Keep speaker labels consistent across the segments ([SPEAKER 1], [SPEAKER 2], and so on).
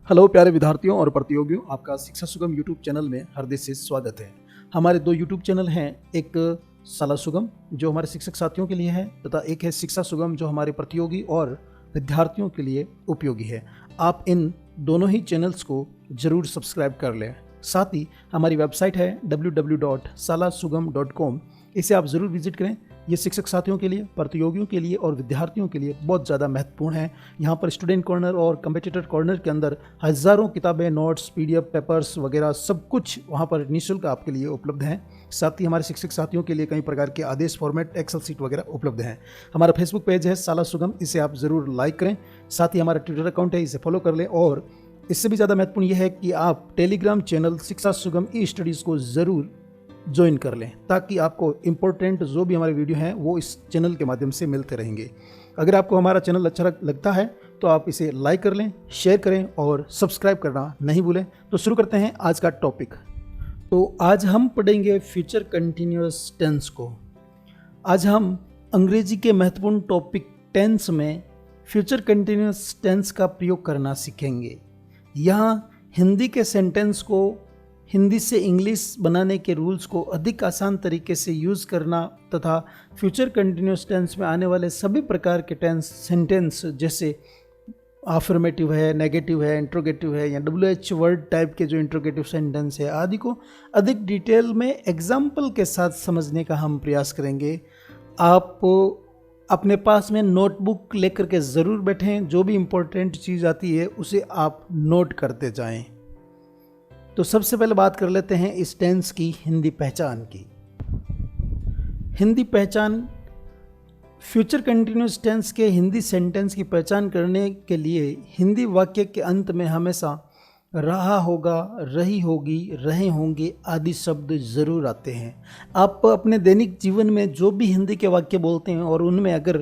[SPEAKER 1] Hello प्यारे विद्यार्थियों और प्रतियोगियों, आपका शिक्षा सुगम यूट्यूब चैनल में हार्दिक से स्वागत है। हमारे दो यूट्यूब चैनल हैं, एक शाला सुगम जो हमारे शिक्षक साथियों के लिए है तथा एक है शिक्षा सुगम जो हमारे प्रतियोगी और विद्यार्थियों के लिए उपयोगी है। आप इन दोनों ही चैनल्स को जरूर सब्सक्राइब कर लें। साथ ही हमारी वेबसाइट है www.salasugam.com, इसे आप ज़रूर विजिट करें। ये शिक्षक साथियों के लिए, प्रतियोगियों के लिए और विद्यार्थियों के लिए बहुत ज़्यादा महत्वपूर्ण है। यहाँ पर स्टूडेंट कॉर्नर और कम्पिटिटर कॉर्नर के अंदर हज़ारों किताबें, नोट्स, PDF, पेपर्स वगैरह सब कुछ वहाँ पर निःशुल्क आपके लिए उपलब्ध हैं। साथ ही हमारे शिक्षक साथियों के लिए कई प्रकार के आदेश फॉर्मेट, एक्सेल सीट वगैरह उपलब्ध हैं। हमारा फेसबुक पेज है शाला सुगम, इसे आप ज़रूर लाइक करें। साथ ही हमारा ट्विटर अकाउंट है, इसे फॉलो कर लें। और इससे भी ज़्यादा महत्वपूर्ण यह है कि आप टेलीग्राम चैनल शिक्षा सुगम ई स्टडीज़ को ज़रूर ज्वाइन कर लें, ताकि आपको इम्पोर्टेंट जो भी हमारे वीडियो हैं वो इस चैनल के माध्यम से मिलते रहेंगे। अगर आपको हमारा चैनल अच्छा लगता है तो आप इसे लाइक कर लें, शेयर करें और सब्सक्राइब करना नहीं भूलें। तो शुरू करते हैं आज का टॉपिक। तो आज हम पढ़ेंगे फ्यूचर कंटिन्यूअस टेंस को। आज हम अंग्रेजी के महत्वपूर्ण टॉपिक टेंस में फ्यूचर कंटिन्यूअस टेंस का प्रयोग करना सीखेंगे। यहाँ हिंदी के सेंटेंस को हिंदी से इंग्लिश बनाने के रूल्स को अधिक आसान तरीके से यूज़ करना तथा फ्यूचर कंटिन्यूअस टेंस में आने वाले सभी प्रकार के टेंस सेंटेंस, जैसे अफर्मेटिव है, नेगेटिव है, इंट्रोगेटिव है या WH वर्ड टाइप के जो इंट्रोगेटिव सेंटेंस है आदि को अधिक डिटेल में एग्जाम्पल के साथ समझने का हम प्रयास करेंगे। आप अपने पास में नोटबुक लेकर के ज़रूर बैठें, जो भी इम्पोर्टेंट चीज़ आती है उसे आप नोट करते जाएं। तो सबसे पहले बात कर लेते हैं इस टेंस की हिंदी पहचान की। हिंदी पहचान, फ्यूचर कंटिन्यूअस टेंस के हिंदी सेंटेंस की पहचान करने के लिए हिंदी वाक्य के अंत में हमेशा रहा होगा, रही होगी, रहे होंगे आदि शब्द ज़रूर आते हैं। आप अपने दैनिक जीवन में जो भी हिंदी के वाक्य बोलते हैं और उनमें अगर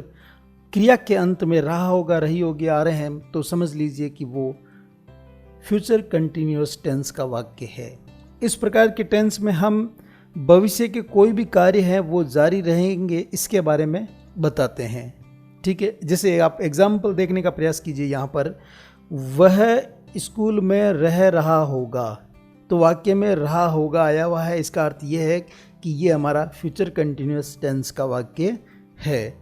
[SPEAKER 1] क्रिया के अंत में रहा होगा, रही होगी आ रहे हैं, तो समझ लीजिए कि वो फ्यूचर कंटिन्यूअस टेंस का वाक्य है। इस प्रकार के टेंस में हम भविष्य के कोई भी कार्य है वो जारी रहेंगे इसके बारे में बताते हैं। ठीक है, जैसे आप एग्जाम्पल देखने का प्रयास कीजिए। यहाँ पर वह स्कूल में रह रहा होगा, तो वाक्य में रहा होगा आया हुआ है। इसका अर्थ ये है कि ये हमारा फ्यूचर कंटिन्यूअस टेंस का वाक्य है।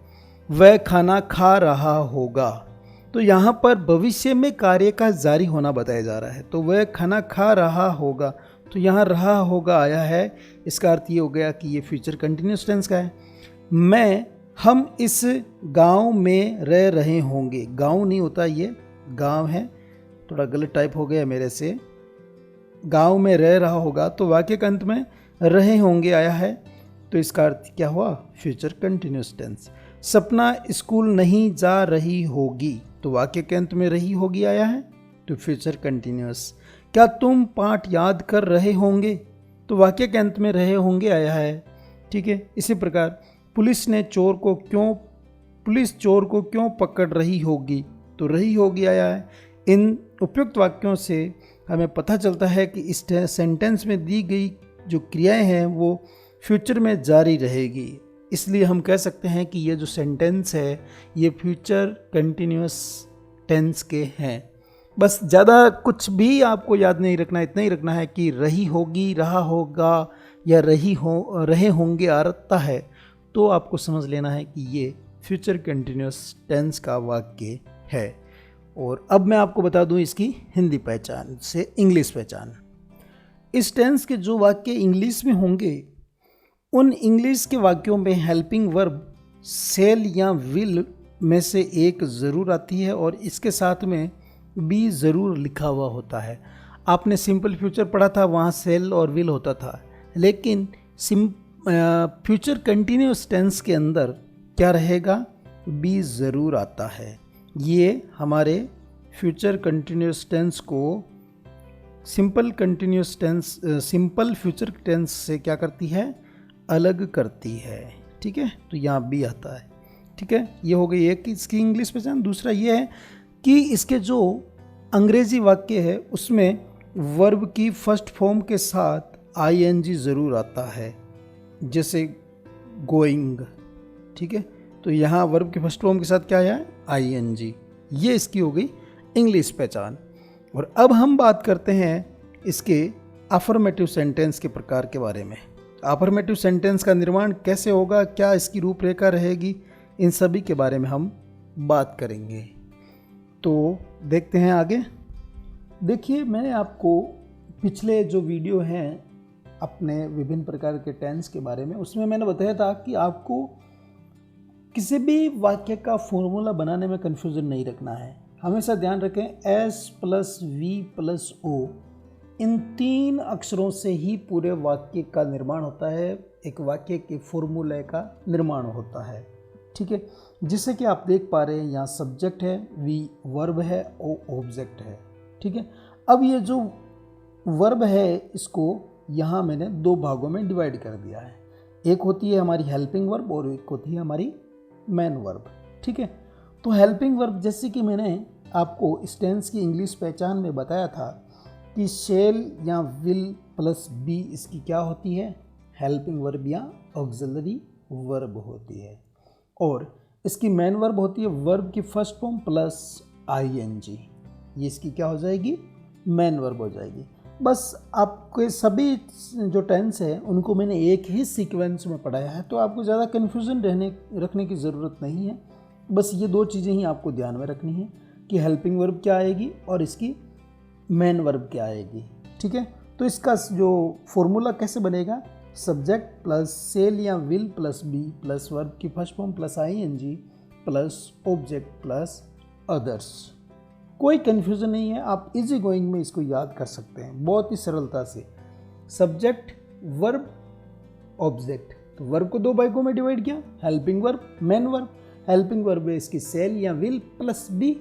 [SPEAKER 1] वह खाना खा रहा होगा, तो यहाँ पर भविष्य में कार्य का जारी होना बताया जा रहा है। तो वह खाना खा रहा होगा, तो यहाँ रहा होगा आया है। इसका अर्थ ये हो गया कि ये फ्यूचर कंटिन्यूअस टेंस का है। हम इस गांव में रह रहे होंगे, गांव नहीं होता, ये गांव है, थोड़ा गलत टाइप हो गया मेरे से। गांव में रह रहा होगा, तो वाक्य के अंत में रहे होंगे आया है, तो इसका अर्थ क्या हुआ? Future continuous tense. Sapna school नहीं जा रही होगी, तो वाक्य के अंत में रही होगी आया है, तो फ्यूचर कंटिन्यूअस। क्या तुम पाठ याद कर रहे होंगे, तो वाक्य के अंत में रहे होंगे आया है। ठीक है, इसी प्रकार पुलिस चोर को क्यों पकड़ रही होगी, तो रही होगी आया है। इन उपयुक्त वाक्यों से हमें पता चलता है कि इस सेंटेंस में दी गई जो क्रियाएं हैं वो फ्यूचर में जारी रहेगी। इसलिए हम कह सकते हैं कि ये जो सेंटेंस है ये फ्यूचर कंटिन्यूअस टेंस के हैं। बस ज़्यादा कुछ भी आपको याद नहीं रखना, इतना ही रखना है कि रही होगी, रहा होगा या रहे होंगे आता है, तो आपको समझ लेना है कि ये फ्यूचर कंटिन्यूअस टेंस का वाक्य है। और अब मैं आपको बता दूं इसकी हिंदी पहचान से इंग्लिश पहचान। इस टेंस के जो वाक्य इंग्लिश में होंगे उन इंग्लिश के वाक्यों में हेल्पिंग वर्ब सेल या विल में से एक ज़रूर आती है और इसके साथ में बी ज़रूर लिखा हुआ होता है। आपने सिंपल फ्यूचर पढ़ा था, वहाँ सेल और विल होता था, लेकिन फ्यूचर कंटिन्यूअस टेंस के अंदर क्या रहेगा? बी ज़रूर आता है। ये हमारे फ्यूचर कंटिन्यूअस टेंस को सिंपल फ्यूचर टेंस से क्या करती है? अलग करती है। ठीक है, तो यहाँ भी आता है। ठीक है, ये हो गई एक इसकी इंग्लिश पहचान। दूसरा ये है कि इसके जो अंग्रेजी वाक्य है उसमें वर्ब की फर्स्ट फॉर्म के साथ ING ज़रूर आता है, जैसे गोइंग। ठीक है, तो यहाँ वर्ब के फर्स्ट फॉर्म के साथ क्या है? ING। ये इसकी हो गई इंग्लिश पहचान। और अब हम बात करते हैं इसके अफर्मेटिव सेंटेंस के प्रकार के बारे में। अफर्मेटिव सेंटेंस का निर्माण कैसे होगा, क्या इसकी रूपरेखा रहेगी, इन सभी के बारे में हम बात करेंगे। तो देखते हैं आगे। देखिए, मैंने आपको पिछले जो वीडियो हैं अपने विभिन्न प्रकार के टेंस के बारे में, उसमें मैंने बताया था कि आपको किसी भी वाक्य का फॉर्मूला बनाने में कन्फ्यूज़न नहीं रखना है। हमेशा ध्यान रखें S plus V plus O, इन 3 अक्षरों से ही पूरे वाक्य का निर्माण होता है, एक वाक्य के फॉर्मूले का निर्माण होता है। ठीक है, जिससे कि आप देख पा रहे हैं यहाँ सब्जेक्ट है, V वर्ब है, O ऑब्जेक्ट है। ठीक है, अब ये जो वर्ब है इसको यहाँ मैंने 2 भागों में डिवाइड कर दिया है। एक होती है हमारी हेल्पिंग वर्ब और एक होती है हमारी मेन वर्ब। ठीक है, तो हेल्पिंग वर्ब जैसे कि मैंने आपको इस टेंस की इंग्लिश पहचान में बताया था कि शेल या विल प्लस बी इसकी क्या होती है, हेल्पिंग वर्ब या ऑक्सिलरी वर्ब होती है। और इसकी मेन वर्ब होती है वर्ब की फर्स्ट फॉर्म प्लस आईएनजी, ये इसकी क्या हो जाएगी, मेन वर्ब हो जाएगी। बस आपके सभी जो टेंस है उनको मैंने एक ही सीक्वेंस में पढ़ाया है, तो आपको ज़्यादा कन्फ्यूज़न रखने की ज़रूरत नहीं है। बस ये 2 चीज़ें ही आपको ध्यान में रखनी है कि हेल्पिंग वर्ब क्या आएगी और इसकी मेन वर्ब क्या आएगी। ठीक है, तो इसका जो फॉर्मूला कैसे बनेगा, सब्जेक्ट प्लस सेल या will plus be plus verb की first form plus ING plus object plus others. कोई कन्फ्यूज़न नहीं है, आप इजी गोइंग में इसको याद कर सकते हैं बहुत ही सरलता से। सब्जेक्ट वर्ब ऑब्जेक्ट, तो वर्ब को 2 भागों में डिवाइड किया, helping verb main verb. Helping verb है इसकी सेल या विल प्लस बी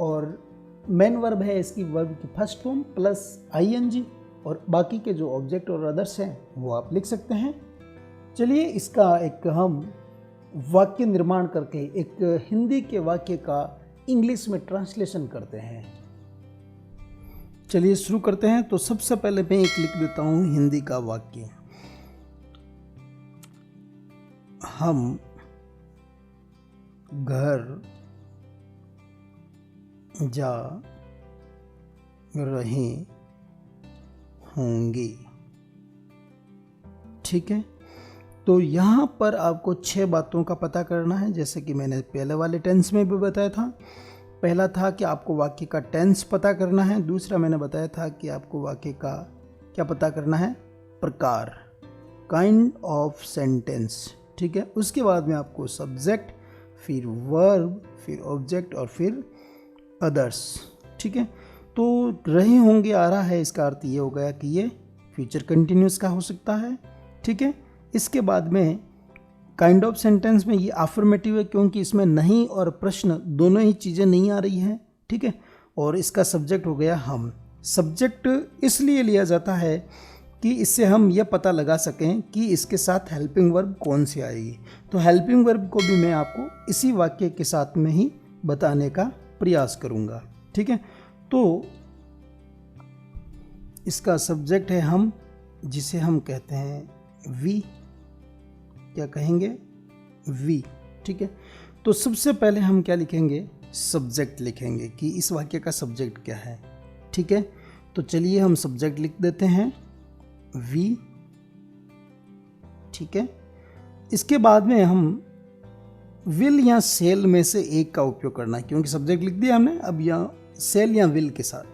[SPEAKER 1] और मेन वर्ब है इसकी वर्ब की फर्स्ट फॉर्म प्लस आईएनजी, और बाकी के जो ऑब्जेक्ट और अदर्स हैं वो आप लिख सकते हैं। चलिए इसका एक हम वाक्य निर्माण करके एक हिंदी के वाक्य का इंग्लिश में ट्रांसलेशन करते हैं। चलिए शुरू करते हैं। तो सबसे पहले मैं एक लिख देता हूं हिंदी का वाक्य। हम घर जा रहे होंगे। ठीक है, तो यहाँ पर आपको 6 बातों का पता करना है, जैसे कि मैंने पहले वाले टेंस में भी बताया था। पहला था कि आपको वाक्य का टेंस पता करना है, दूसरा मैंने बताया था कि आपको वाक्य का क्या पता करना है, प्रकार, काइंड ऑफ सेंटेंस। ठीक है, उसके बाद में आपको सब्जेक्ट, फिर वर्ब, फिर ऑब्जेक्ट और फिर अदर्स। ठीक है, तो रहे होंगे आ रहा है, इसका अर्थ ये हो गया कि ये फ्यूचर कंटिन्यूस का हो सकता है। ठीक है, इसके बाद में काइंड ऑफ सेंटेंस में ये अफर्मेटिव है क्योंकि इसमें नहीं और प्रश्न दोनों ही चीज़ें नहीं आ रही हैं। ठीक है, और इसका सब्जेक्ट हो गया हम। सब्जेक्ट इसलिए लिया जाता है कि इससे हम यह पता लगा सकें कि इसके साथ हेल्पिंग वर्ब कौन सी आएगी। तो हेल्पिंग वर्ब को भी मैं आपको इसी वाक्य के साथ में ही बताने का प्रयास करूंगा। ठीक है, तो इसका सब्जेक्ट है हम, जिसे हम कहते हैं वी, क्या कहेंगे, वी। ठीक है, तो सबसे पहले हम क्या लिखेंगे, सब्जेक्ट लिखेंगे कि इस वाक्य का सब्जेक्ट क्या है। ठीक है, तो चलिए हम सब्जेक्ट लिख देते हैं वी। ठीक है, इसके बाद में हम विल या सेल में से एक का उपयोग करना है, क्योंकि सब्जेक्ट लिख दिया हमने। अब यहाँ सेल या विल के साथ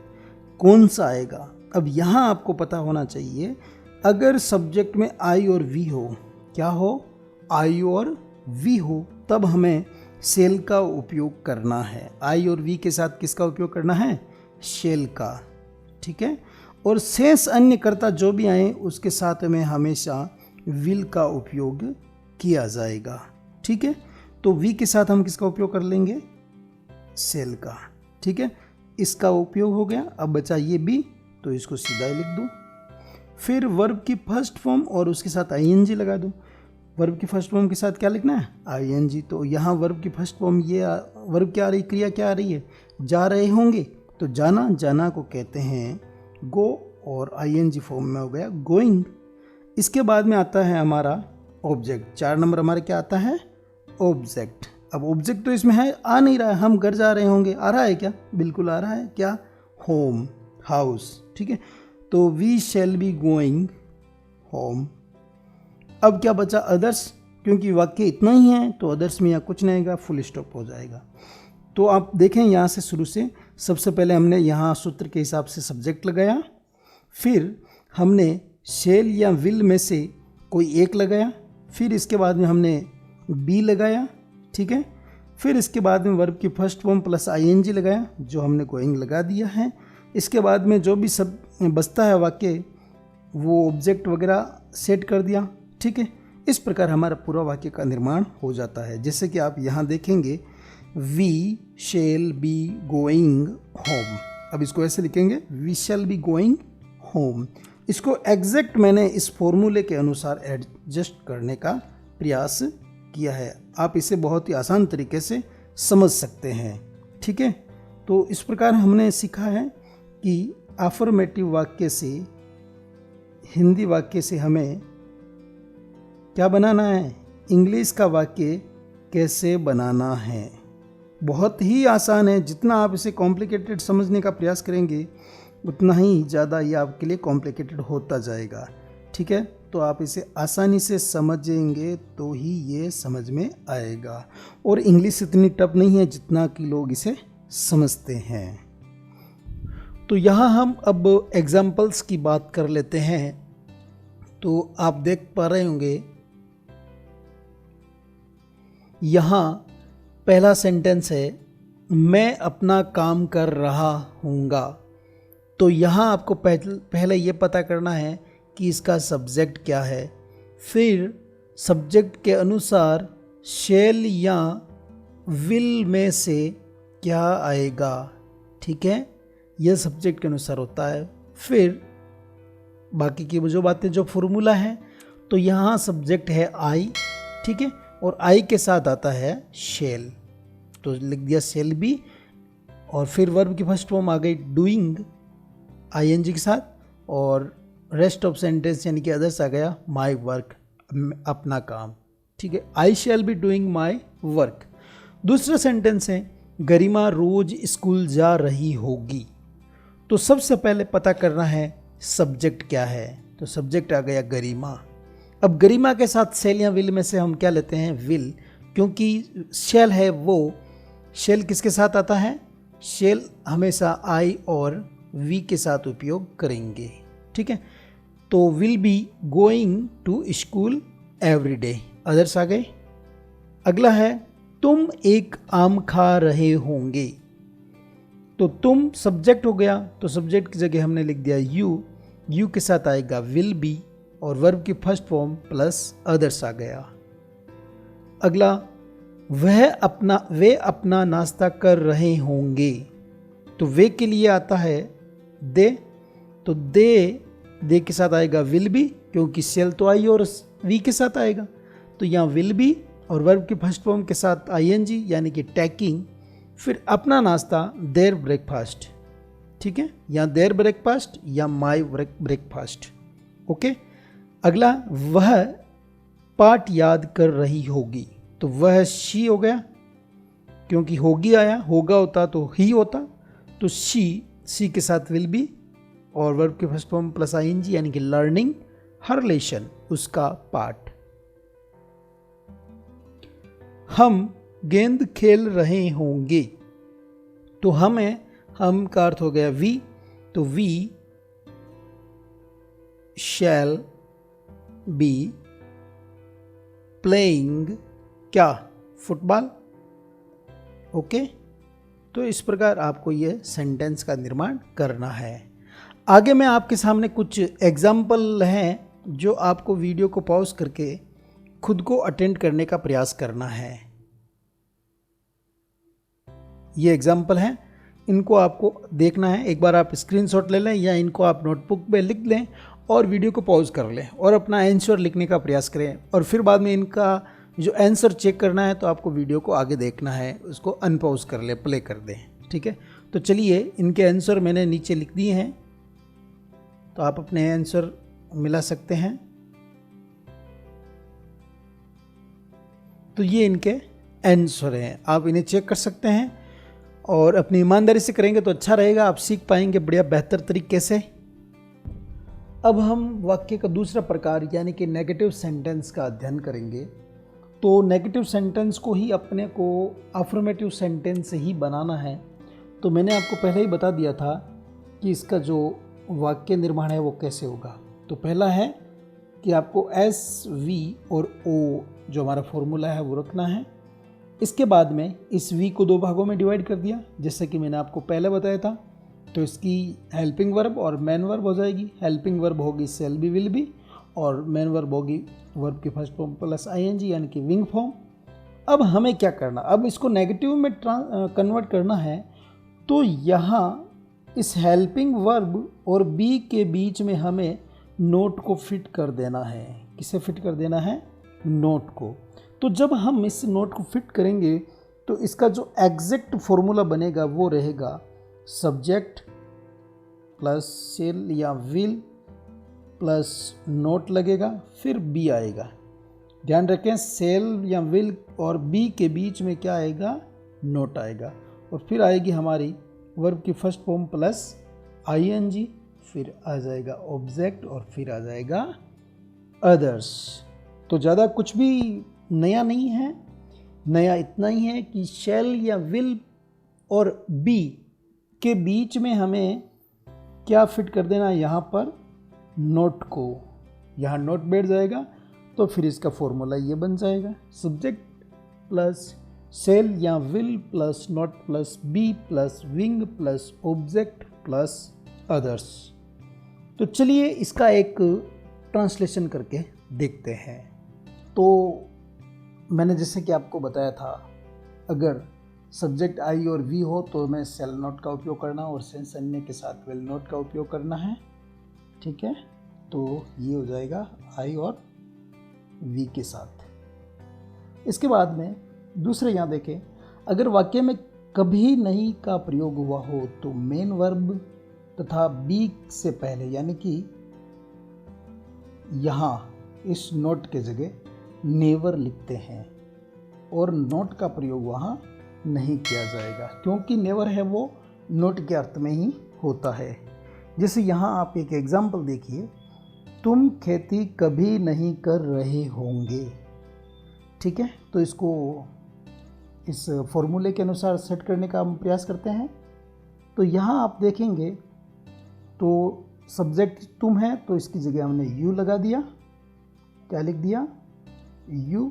[SPEAKER 1] कौन सा आएगा, अब यहाँ आपको पता होना चाहिए। अगर सब्जेक्ट में आई और वी हो, क्या हो, आई और वी हो, तब हमें सेल का उपयोग करना है। आई और वी के साथ किसका उपयोग करना है, शेल का। ठीक है, और शेष अन्य कर्ता जो भी आए उसके साथ में हमेशा विल का उपयोग किया जाएगा। ठीक है, तो वी के साथ हम किसका उपयोग कर लेंगे, सेल का। ठीक है, इसका उपयोग हो गया। अब बचा ये बी, तो इसको सीधा ही लिख दो। फिर वर्ब की फर्स्ट फॉर्म और उसके साथ आईएनजी लगा दो। वर्ब की फर्स्ट फॉर्म के साथ क्या लिखना है, आईएनजी। तो यहाँ वर्ब की फर्स्ट फॉर्म ये वर्ब क्या आ रही, क्रिया क्या आ रही है, जा रहे होंगे। तो जाना, जाना को कहते हैं गो, और आईएनजी फॉर्म में हो गया गोइंग। इसके बाद में आता है हमारा ऑब्जेक्ट। 4 नंबर हमारे क्या आता है, ऑब्जेक्ट। अब ऑब्जेक्ट तो इसमें है, आ नहीं रहा है, हम घर जा रहे होंगे, आ रहा है क्या, बिल्कुल आ रहा है, क्या होम, हाउस, ठीक है। तो we shall be going home. अब क्या बचा, अदर्स, क्योंकि वाक्य इतना ही है तो अदर्स में यहाँ कुछ नहीं आएगा, फुल स्टॉप हो जाएगा। तो आप देखें यहाँ से शुरू से, सबसे पहले हमने यहाँ सूत्र के हिसाब से सब्जेक्ट लगाया, फिर हमने शैल या विल में से कोई एक लगाया, फिर इसके बाद में हमने बी लगाया, ठीक है। फिर इसके बाद में वर्ब की फर्स्ट फॉर्म प्लस आईएनजी लगाया, जो हमने गोइंग लगा दिया है। इसके बाद में जो भी सब बचता है वाक्य, वो ऑब्जेक्ट वगैरह सेट कर दिया, ठीक है। इस प्रकार हमारा पूरा वाक्य का निर्माण हो जाता है। जैसे कि आप यहाँ देखेंगे, we shall be going home. अब इसको ऐसे लिखेंगे, we shall be going home. इसको एग्जैक्ट मैंने इस फॉर्मूले के अनुसार एडजस्ट करने का प्रयास किया है। आप इसे बहुत ही आसान तरीके से समझ सकते हैं, ठीक है। तो इस प्रकार हमने सीखा है कि अफर्मेटिव वाक्य से, हिंदी वाक्य से हमें क्या बनाना है, इंग्लिश का वाक्य कैसे बनाना है। बहुत ही आसान है। जितना आप इसे कॉम्प्लिकेटेड समझने का प्रयास करेंगे उतना ही ज़्यादा ये आपके लिए कॉम्प्लिकेटेड होता जाएगा, ठीक है। तो आप इसे आसानी से समझेंगे तो ही ये समझ में आएगा। और इंग्लिश इतनी टफ नहीं है जितना कि लोग इसे समझते हैं। तो यहाँ हम अब एग्जाम्पल्स की बात कर लेते हैं। तो आप देख पा रहे होंगे, यहाँ पहला सेंटेंस है, मैं अपना काम कर रहा हूँगा। तो यहाँ आपको पहले ये पता करना है कि इसका सब्जेक्ट क्या है। फिर सब्जेक्ट के अनुसार शैल या विल में से क्या आएगा, ठीक है। यह सब्जेक्ट के अनुसार होता है। फिर बाकी की जो बातें, जो फॉर्मूला है, तो यहाँ सब्जेक्ट है आई, ठीक है, और आई के साथ आता है शैल, तो लिख दिया शैल बी। और फिर वर्ब की फर्स्ट फॉर्म आ गई डूइंग आईएनजी के साथ, और रेस्ट ऑफ सेंटेंस यानी कि अदर्स आ गया माय वर्क, अपना काम, ठीक है। I shall be doing my work. दूसरा सेंटेंस है, गरिमा रोज स्कूल जा रही होगी। तो सबसे पहले पता करना है सब्जेक्ट क्या है। तो सब्जेक्ट आ गया गरिमा। अब गरिमा के साथ शैल या विल में से हम क्या लेते हैं, विल, क्योंकि शैल है वो, शैल किसके साथ आता है, शैल हमेशा आई और वी के साथ उपयोग करेंगे, ठीक है। तो will be going to school every day, others आ गए। अगला है, तुम एक आम खा रहे होंगे। तो तुम सब्जेक्ट हो गया, तो सब्जेक्ट की जगह हमने लिख दिया यू, यू के साथ आएगा विल बी, और वर्ब की फर्स्ट फॉर्म प्लस अदर्स आ गया। अगला, वे अपना नाश्ता कर रहे होंगे। तो वे के लिए आता है दे, तो दे के साथ आएगा विल बी, क्योंकि शैल तो आई और वी के साथ आएगा, तो यहाँ विल बी और वर्ब की फर्स्ट फॉर्म के साथ आईएनजी यानी कि टेकिंग। फिर अपना नाश्ता देयर ब्रेकफास्ट, ठीक है, या देयर ब्रेकफास्ट या माय ब्रेकफास्ट, ओके। अगला, वह पाठ याद कर रही होगी। तो वह शी हो गया, क्योंकि होगी आया, होगा होता तो ही होता, तो शी के साथ विल बी और वर्ब के फर्स्ट फॉर्म प्लस आईएनजी यानी कि लर्निंग हर लेशन, उसका पाठ। हम गेंद खेल रहे होंगे। तो हम का अर्थ हो गया वी, तो वी शैल बी प्लेइंग क्या, फुटबॉल, ओके। तो इस प्रकार आपको यह सेंटेंस का निर्माण करना है। आगे मैं आपके सामने कुछ एग्जाम्पल हैं जो आपको वीडियो को पॉज करके खुद को अटेंड करने का प्रयास करना है। ये एग्जाम्पल हैं, इनको आपको देखना है। एक बार आप स्क्रीनशॉट ले लें या इनको आप नोटबुक पे लिख लें और वीडियो को पॉज कर लें और अपना आंसर लिखने का प्रयास करें। और फिर बाद में इनका जो आंसर चेक करना है तो आपको वीडियो को आगे देखना है, उसको अनपॉज कर ले, प्ले कर दें, ठीक है। तो चलिए, इनके आंसर मैंने नीचे लिख दिए हैं, तो आप अपने आंसर मिला सकते हैं। तो ये इनके आंसर हैं, आप इन्हें चेक कर सकते हैं। और अपनी ईमानदारी से करेंगे तो अच्छा रहेगा, आप सीख पाएंगे बढ़िया बेहतर तरीके से। अब हम वाक्य का दूसरा प्रकार यानी कि नेगेटिव सेंटेंस का अध्ययन करेंगे। तो नेगेटिव सेंटेंस को ही अपने को अफर्मेटिव सेंटेंस ही बनाना है। तो मैंने आपको पहले ही बता दिया था कि इसका जो वाक्य निर्माण है वो कैसे होगा। तो पहला है कि आपको एस, वी और ओ जो हमारा फॉर्मूला है वो रखना है। इसके बाद में इस वी को दो भागों में डिवाइड कर दिया, जैसे कि मैंने आपको पहले बताया था। तो इसकी हेल्पिंग वर्ब और मेन वर्ब हो जाएगी। हेल्पिंग वर्ब होगी शेल बी, विल बी, और मेन वर्ब होगी वर्ब की फर्स्ट फॉर्म प्लस आईएनजी यानी कि विंग फॉर्म। अब हमें क्या करना, अब इसको नेगेटिव में कन्वर्ट करना है। तो यहाँ इस हेल्पिंग वर्ब और बी के बीच में हमें नोट को फिट कर देना है। किसे फिट कर देना है? नोट को। तो जब हम इस नोट को फिट करेंगे तो इसका जो एग्जैक्ट फॉर्मूला बनेगा वो रहेगा सब्जेक्ट प्लस शेल या विल प्लस नोट लगेगा, फिर बी आएगा। ध्यान रखें, शेल या विल और बी के बीच में क्या आएगा? नोट आएगा। और फिर आएगी हमारी वर्ब की फर्स्ट फॉर्म प्लस आईएनजी, फिर आ जाएगा ऑब्जेक्ट और फिर आ जाएगा अदर्स। तो ज़्यादा कुछ भी नया नहीं है, नया इतना ही है कि शेल या विल और बी के बीच में हमें क्या फिट कर देना है? यहाँ पर नोट को। यहाँ नोट बैठ जाएगा तो फिर इसका फॉर्मूला ये बन जाएगा सब्जेक्ट प्लस शेल या will plus not plus be plus ing plus object plus others. तो चलिए इसका एक ट्रांसलेशन करके देखते हैं। तो मैंने जैसे कि आपको बताया था, अगर सब्जेक्ट आई और वी हो तो हमें शेल नोट का उपयोग करना और सेंस अन्य के साथ विल नोट का उपयोग करना है। ठीक है, तो ये हो जाएगा आई और वी के साथ। इसके बाद में दूसरे यहाँ देखें, अगर वाक्य में कभी नहीं का प्रयोग हुआ हो तो मेन वर्ब तथा बी से पहले यानी कि यहाँ इस नोट के जगह नेवर लिखते हैं और नोट का प्रयोग वहाँ नहीं किया जाएगा, क्योंकि नेवर है वो नोट के अर्थ में ही होता है। जैसे यहाँ आप एक एग्जाम्पल देखिए, तुम खेती कभी नहीं कर रहे होंगे। ठीक है, तो इसको इस फॉर्मूले के अनुसार सेट करने का हम प्रयास करते हैं। तो यहाँ आप देखेंगे तो सब्जेक्ट तुम है तो इसकी जगह हमने यू लगा दिया। क्या लिख दिया? यू।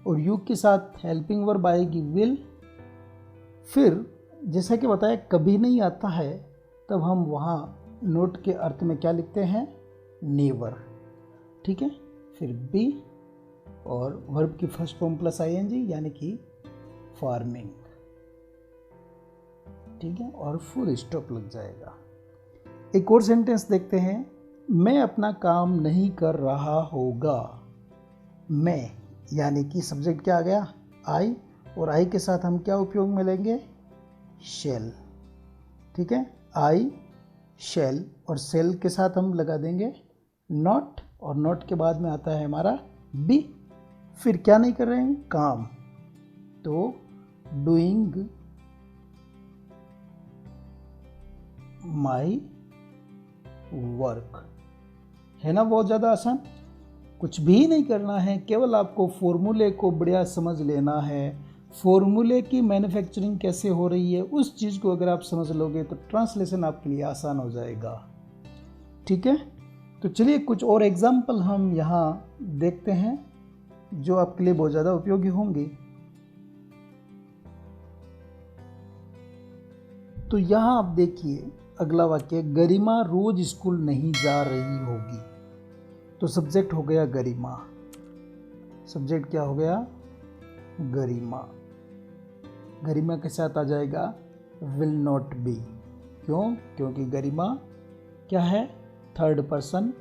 [SPEAKER 1] और यू के साथ हेल्पिंग वर्ब आएगी विल। फिर जैसा कि बताया कभी नहीं आता है तब हम वहाँ नोट के अर्थ में क्या लिखते हैं? नेवर। ठीक है, फिर बी और वर्ब की फर्स्ट फॉर्म प्लस आईएनजी यानी कि फार्मिंग। ठीक है, और फुल स्टॉप लग जाएगा। एक और सेंटेंस देखते हैं, मैं अपना काम नहीं कर रहा होगा। मैं यानी कि सब्जेक्ट क्या आ गया? आई, और आई के साथ हम क्या उपयोग में लेंगे? शेल। ठीक है, आई शेल, और शेल के साथ हम लगा देंगे नॉट, और नॉट के बाद में आता है हमारा बी। फिर क्या नहीं कर रहे हैं? काम। तो डूइंग माई वर्क है ना, बहुत ज़्यादा आसान। कुछ भी नहीं करना है, केवल आपको फॉर्मूले को बढ़िया समझ लेना है। फॉर्मूले की मैन्युफैक्चरिंग कैसे हो रही है उस चीज़ को अगर आप समझ लोगे तो ट्रांसलेशन आपके लिए आसान हो जाएगा। ठीक है, तो चलिए कुछ और एग्जाम्पल हम यहाँ देखते हैं जो आपके लिए बहुत ज़्यादा उपयोगी होंगे। तो यहाँ आप देखिए अगला वाक्य, गरिमा रोज स्कूल नहीं जा रही होगी। तो सब्जेक्ट हो गया गरिमा। सब्जेक्ट क्या हो गया? गरिमा। गरिमा के साथ आ जाएगा विल नॉट बी। क्यों? क्योंकि गरिमा क्या है? थर्ड पर्सन,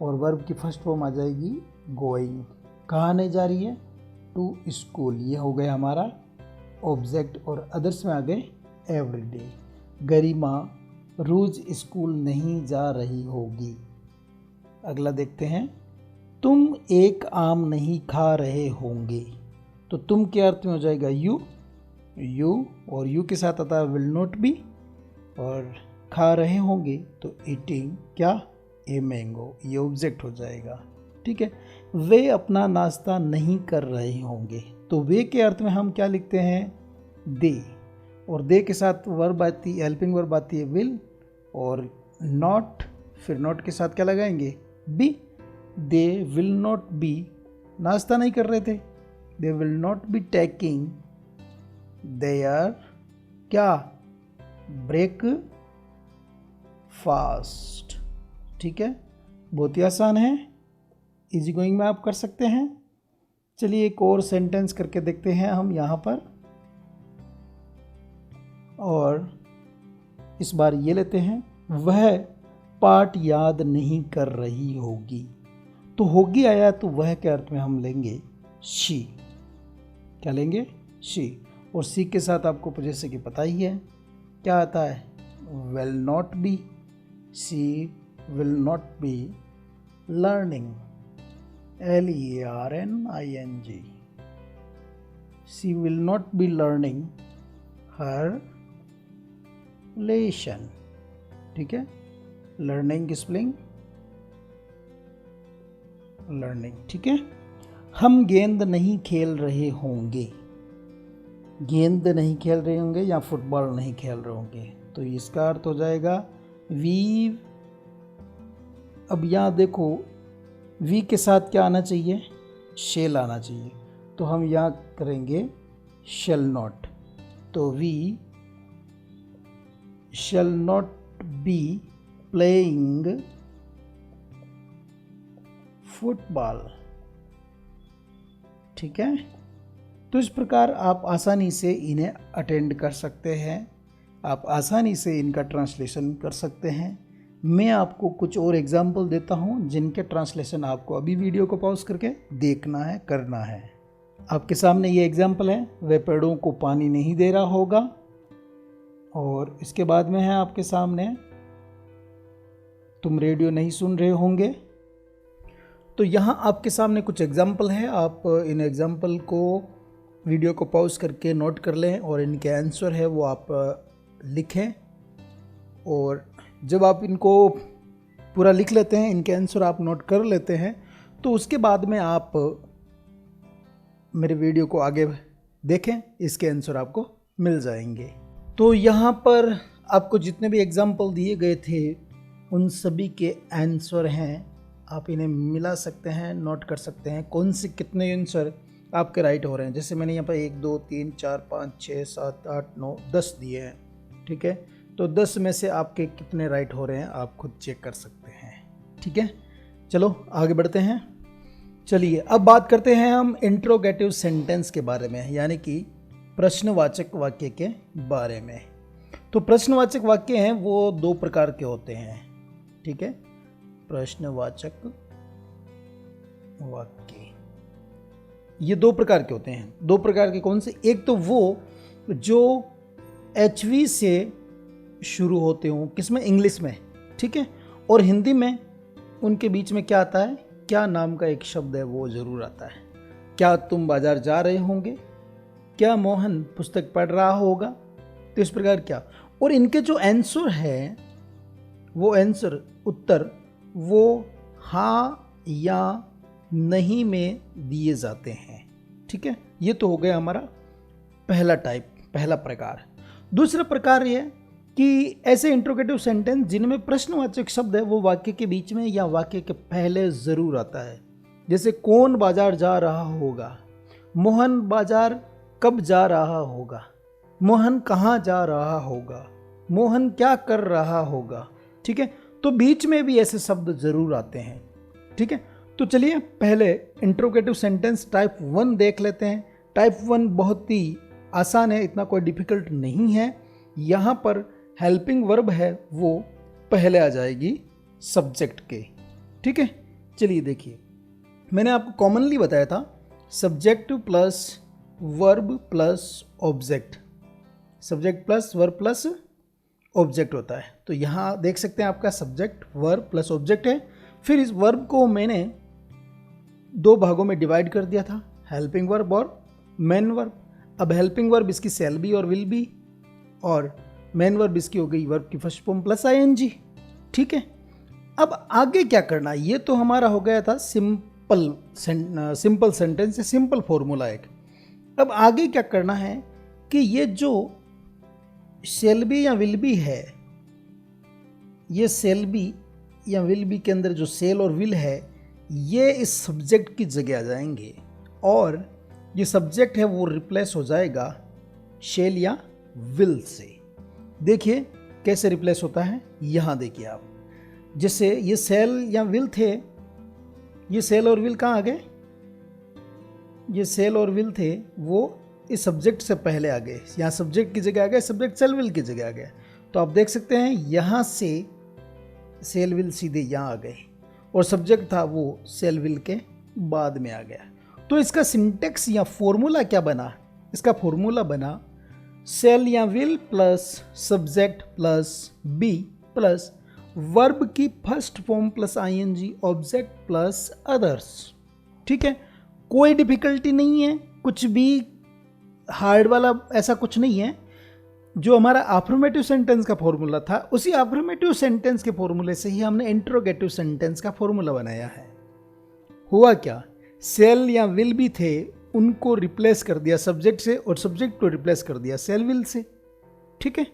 [SPEAKER 1] और वर्ब की फर्स्ट फॉर्म आ जाएगी गोइंग। कहाँ नहीं जा रही है? To school. ये हो गया हमारा ऑब्जेक्ट, और अदर्स में आ गए एवरीडे। गरिमा रोज स्कूल नहीं जा रही होगी। अगला देखते हैं, तुम एक आम नहीं खा रहे होंगे। तो तुम के अर्थ में हो जाएगा यू, यू, और यू के साथ आता है विल नॉट बी, और खा रहे होंगे तो ईटिंग क्या, ए मैंगो, ये ऑब्जेक्ट हो जाएगा। ठीक है, वे अपना नाश्ता नहीं कर रहे होंगे, तो वे के अर्थ में हम क्या लिखते हैं, दे, और दे के साथ वर्ब आती है, हेल्पिंग वर्ब आती है विल, और नॉट, फिर नॉट के साथ क्या लगाएंगे, be. They will not be, नाश्ता नहीं कर रहे थे, they will not be taking their क्या, ब्रेक फास्ट। ठीक है, बहुत ही आसान है, इजी गोइंग में आप कर सकते हैं। चलिए एक और सेंटेंस करके देखते हैं हम यहाँ पर, और इस बार ये लेते हैं, वह पाठ याद नहीं कर रही होगी, तो होगी आया तो वह के अर्थ में हम लेंगे शी, क्या लेंगे, शी, और सी के साथ आपको जैसे कि पता ही है क्या आता है, will not be, she will not be learning, LEARNING, she will not be learning her lesson. ठीक है, लर्निंग की स्पेलिंग लर्निंग। ठीक है, हम गेंद नहीं खेल रहे होंगे, गेंद नहीं खेल रहे होंगे या फुटबॉल नहीं खेल रहे होंगे, तो इसका अर्थ हो जाएगा वी। अब यहाँ देखो वी के साथ क्या आना चाहिए, शेल आना चाहिए, तो हम यहाँ करेंगे शेल नॉट, तो we shall not be playing football. ठीक है, तो इस प्रकार आप आसानी से इन्हें अटेंड कर सकते हैं, आप आसानी से इनका ट्रांसलेशन कर सकते हैं। मैं आपको कुछ और एग्जाम्पल देता हूं जिनके ट्रांसलेशन आपको अभी वीडियो को पॉज करके देखना है, करना है। आपके सामने ये एग्जाम्पल है, वह पेड़ों को पानी नहीं दे रहा होगा, और इसके बाद में है आपके सामने, तुम रेडियो नहीं सुन रहे होंगे। तो यहाँ आपके सामने कुछ एग्जाम्पल है, आप इन एग्जाम्पल को वीडियो को पॉज करके नोट कर लें, और इनके आंसर है वो आप लिखें, और जब आप इनको पूरा लिख लेते हैं, इनके आंसर आप नोट कर लेते हैं, तो उसके बाद में आप मेरे वीडियो को आगे देखें, इसके आंसर आपको मिल जाएंगे। तो यहाँ पर आपको जितने भी एग्जाम्पल दिए गए थे उन सभी के आंसर हैं, आप इन्हें मिला सकते हैं, नोट कर सकते हैं कौन से कितने आंसर आपके राइट हो रहे हैं। जैसे मैंने यहाँ पर 1 2 3 4 5 6 7 8 9 10 दिए हैं। ठीक है, तो 10 में से आपके कितने राइट हो रहे हैं आप खुद चेक कर सकते हैं। ठीक है, चलो आगे बढ़ते हैं। चलिए अब बात करते हैं हम इंट्रोगेटिव सेंटेंस के बारे में, यानी कि प्रश्नवाचक वाक्य के बारे में। तो प्रश्नवाचक वाक्य हैं वो 2 प्रकार के होते हैं। ठीक है, प्रश्नवाचक वाक्य ये 2 प्रकार के होते हैं। 2 प्रकार के कौन से? एक तो वो जो HV से शुरू होते हों, किसमें? इंग्लिश में। ठीक है, और हिंदी में उनके बीच में क्या आता है? क्या नाम का एक शब्द है वो जरूर आता है। क्या तुम बाजार जा रहे होंगे? क्या मोहन पुस्तक पढ़ रहा होगा? तो इस प्रकार क्या, और इनके जो आंसर है वो आंसर उत्तर वो हाँ या नहीं में दिए जाते हैं। ठीक है, ये तो हो गया हमारा पहला टाइप, पहला प्रकार। दूसरा प्रकार ये कि ऐसे इंट्रोगेटिव सेंटेंस जिनमें प्रश्नवाचक शब्द है वो वाक्य के बीच में या वाक्य के पहले जरूर आता है। जैसे कौन बाजार जा रहा होगा, मोहन बाजार कब जा रहा होगा, मोहन कहाँ जा रहा होगा, मोहन क्या कर रहा होगा। ठीक है, तो बीच में भी ऐसे शब्द जरूर आते हैं। ठीक है, तो चलिए पहले इंट्रोगेटिव सेंटेंस टाइप 1 देख लेते हैं। टाइप 1 बहुत ही आसान है, इतना कोई डिफिकल्ट नहीं है। यहाँ पर हेल्पिंग वर्ब है वो पहले आ जाएगी सब्जेक्ट के। ठीक है, चलिए देखिए, मैंने आपको कॉमनली बताया था subject plus verb plus object, subject plus verb plus object होता है। तो यहाँ देख सकते हैं आपका सब्जेक्ट वर्ब प्लस ऑब्जेक्ट है। फिर इस वर्ब को मैंने 2 भागों में डिवाइड कर दिया था, हेल्पिंग वर्ब और मेन वर्ब। अब हेल्पिंग वर्ब इसकी शैल बी और विल बी, और मेन वर्ब इसकी हो गई वर्ब की फर्स्ट फॉर्म प्लस आईएनजी। ठीक है, अब आगे क्या करना, ये तो हमारा हो गया था सिंपल सेंटेंस या सिंपल फॉर्मूला एक। अब आगे क्या करना है कि ये जो शैल बी या विल बी है, ये शैल बी या विल बी के अंदर जो शैल और विल है ये इस सब्जेक्ट की जगह आ जाएंगे, और ये सब्जेक्ट है वो रिप्लेस हो जाएगा शैल या विल से। देखिए कैसे रिप्लेस होता है, यहाँ देखिए आप, जैसे ये शैल या विल थे, ये शैल और विल कहाँ आ गए, ये शैल और विल थे वो इस सब्जेक्ट से पहले आ गए, यहाँ सब्जेक्ट की जगह आ गए, सब्जेक्ट शैल विल की जगह आ गया। तो आप देख सकते हैं यहाँ से शैल विल सीधे यहाँ आ गए, और सब्जेक्ट था वो शैल विल के बाद में आ गया। तो इसका सिंटेक्स या फॉर्मूला क्या बना, इसका फॉर्मूला बना शैल या will plus subject plus be plus verb की first form plus ING object plus others. ठीक है, कोई डिफिकल्टी नहीं है, कुछ भी हार्ड वाला ऐसा कुछ नहीं है। जो हमारा अफर्मेटिव सेंटेंस का फॉर्मूला था उसी अफर्मेटिव सेंटेंस के फॉर्मूले से ही हमने इंट्रोगेटिव सेंटेंस का फॉर्मूला बनाया है। हुआ क्या, शैल या विल भी थे उनको रिप्लेस कर दिया सब्जेक्ट से, और सब्जेक्ट को रिप्लेस कर दिया शैल विल से। ठीक है,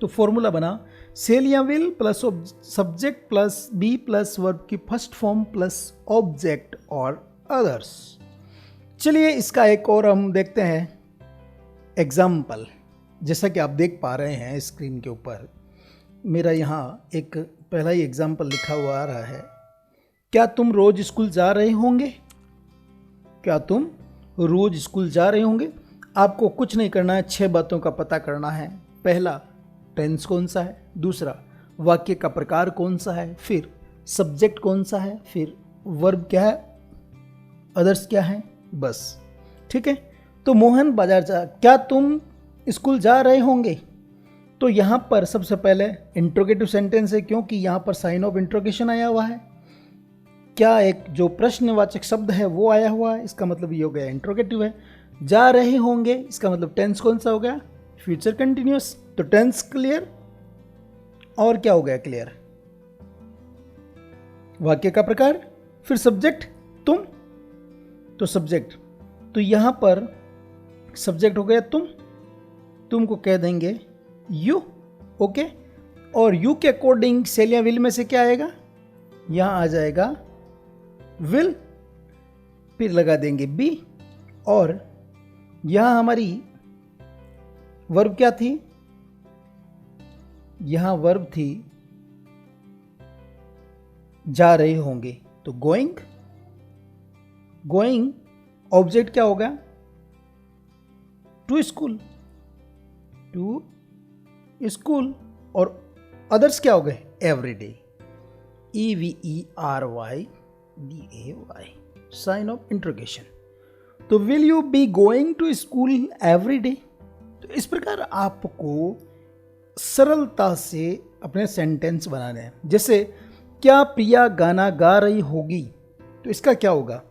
[SPEAKER 1] तो फॉर्मूला बना शैल या will plus subject plus be plus verb की फर्स्ट फॉर्म प्लस ऑब्जेक्ट और अदर्स। चलिए इसका एक और हम देखते हैं एग्जाम्पल। जैसा कि आप देख पा रहे हैं स्क्रीन के ऊपर मेरा यहाँ एक पहला ही एग्जाम्पल लिखा हुआ आ रहा है। क्या तुम रोज स्कूल जा रहे होंगे, क्या तुम रोज स्कूल जा रहे होंगे। आपको कुछ नहीं करना है, 6 बातों का पता करना है। पहला, टेंस कौन सा है, दूसरा वाक्य का प्रकार कौन सा है, फिर सब्जेक्ट कौन सा है, फिर वर्ब क्या है, अदर्स क्या है, बस। ठीक है, तो मोहन बाजार जा, क्या तुम स्कूल जा रहे होंगे। तो यहाँ पर सबसे पहले इंट्रोगेटिव सेंटेंस है क्योंकि यहाँ पर साइन ऑफ इंट्रोगेशन आया हुआ है। क्या एक जो प्रश्नवाचक शब्द है वो आया हुआ है, इसका मतलब ये हो गया इंट्रोगेटिव है। जा रहे होंगे इसका मतलब टेंस कौन सा हो गया, फ्यूचर कंटिन्यूअस। तो टेंस क्लियर, और क्या हो गया क्लियर, वाक्य का प्रकार, फिर सब्जेक्ट तुम, तो सब्जेक्ट, तो यहां पर सब्जेक्ट हो गया तुम को कह देंगे यू। ओके, और यू के अकॉर्डिंग शैल या विल में से क्या आएगा, यहां आ जाएगा विल, फिर लगा देंगे बी, और यहां हमारी वर्ब क्या थी, यहां वर्ब थी जा रहे होंगे, तो गोइंग। गोइंग ऑब्जेक्ट क्या होगा, टू स्कूल, टू स्कूल, और अदर्स क्या हो गए, everyday, EVERYDAY, sign of interrogation. तो will you be going to school every day. तो इस प्रकार आपको सरलता से अपने सेंटेंस बनाने हैं। जैसे क्या प्रिया गाना गा रही होगी, तो इसका क्या होगा,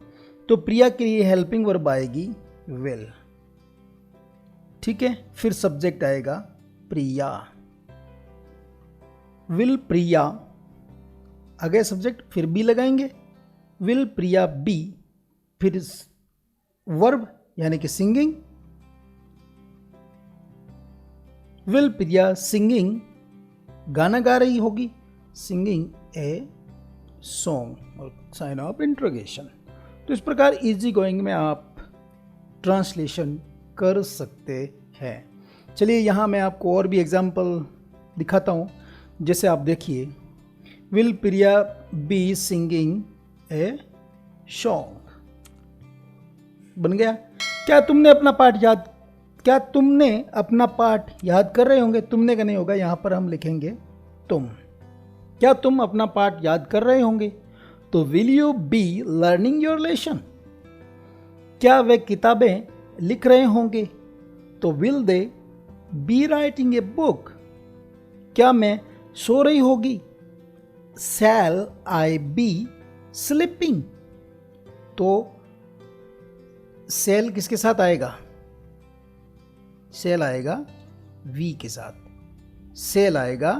[SPEAKER 1] तो प्रिया के लिए हेल्पिंग वर्ब आएगी विल। ठीक है, फिर सब्जेक्ट आएगा प्रिया, विल प्रिया आ गया सब्जेक्ट, फिर बी लगाएंगे, विल प्रिया बी, फिर वर्ब यानी कि सिंगिंग, विल प्रिया सिंगिंग, गाना गा रही होगी, सिंगिंग ए सॉन्ग, और साइन ऑफ इंट्रोगेशन। तो इस प्रकार इजी गोइंग में आप ट्रांसलेशन कर सकते हैं। चलिए यहाँ मैं आपको और भी एग्जाम्पल दिखाता हूँ। जैसे आप देखिए, will Priya be singing a song, बन गया। क्या तुमने अपना पाठ याद कर रहे होंगे, तुमने का नहीं होगा, यहाँ पर हम लिखेंगे तुम। क्या तुम अपना पाठ याद कर रहे होंगे, तो will you be learning your lesson. क्या वे किताबें लिख रहे होंगे, तो will they be writing a book. क्या मैं सो रही होगी, शैल आई बी स्लीपिंग। तो शैल किसके साथ आएगा, सेल आएगा वी के साथ, सेल आएगा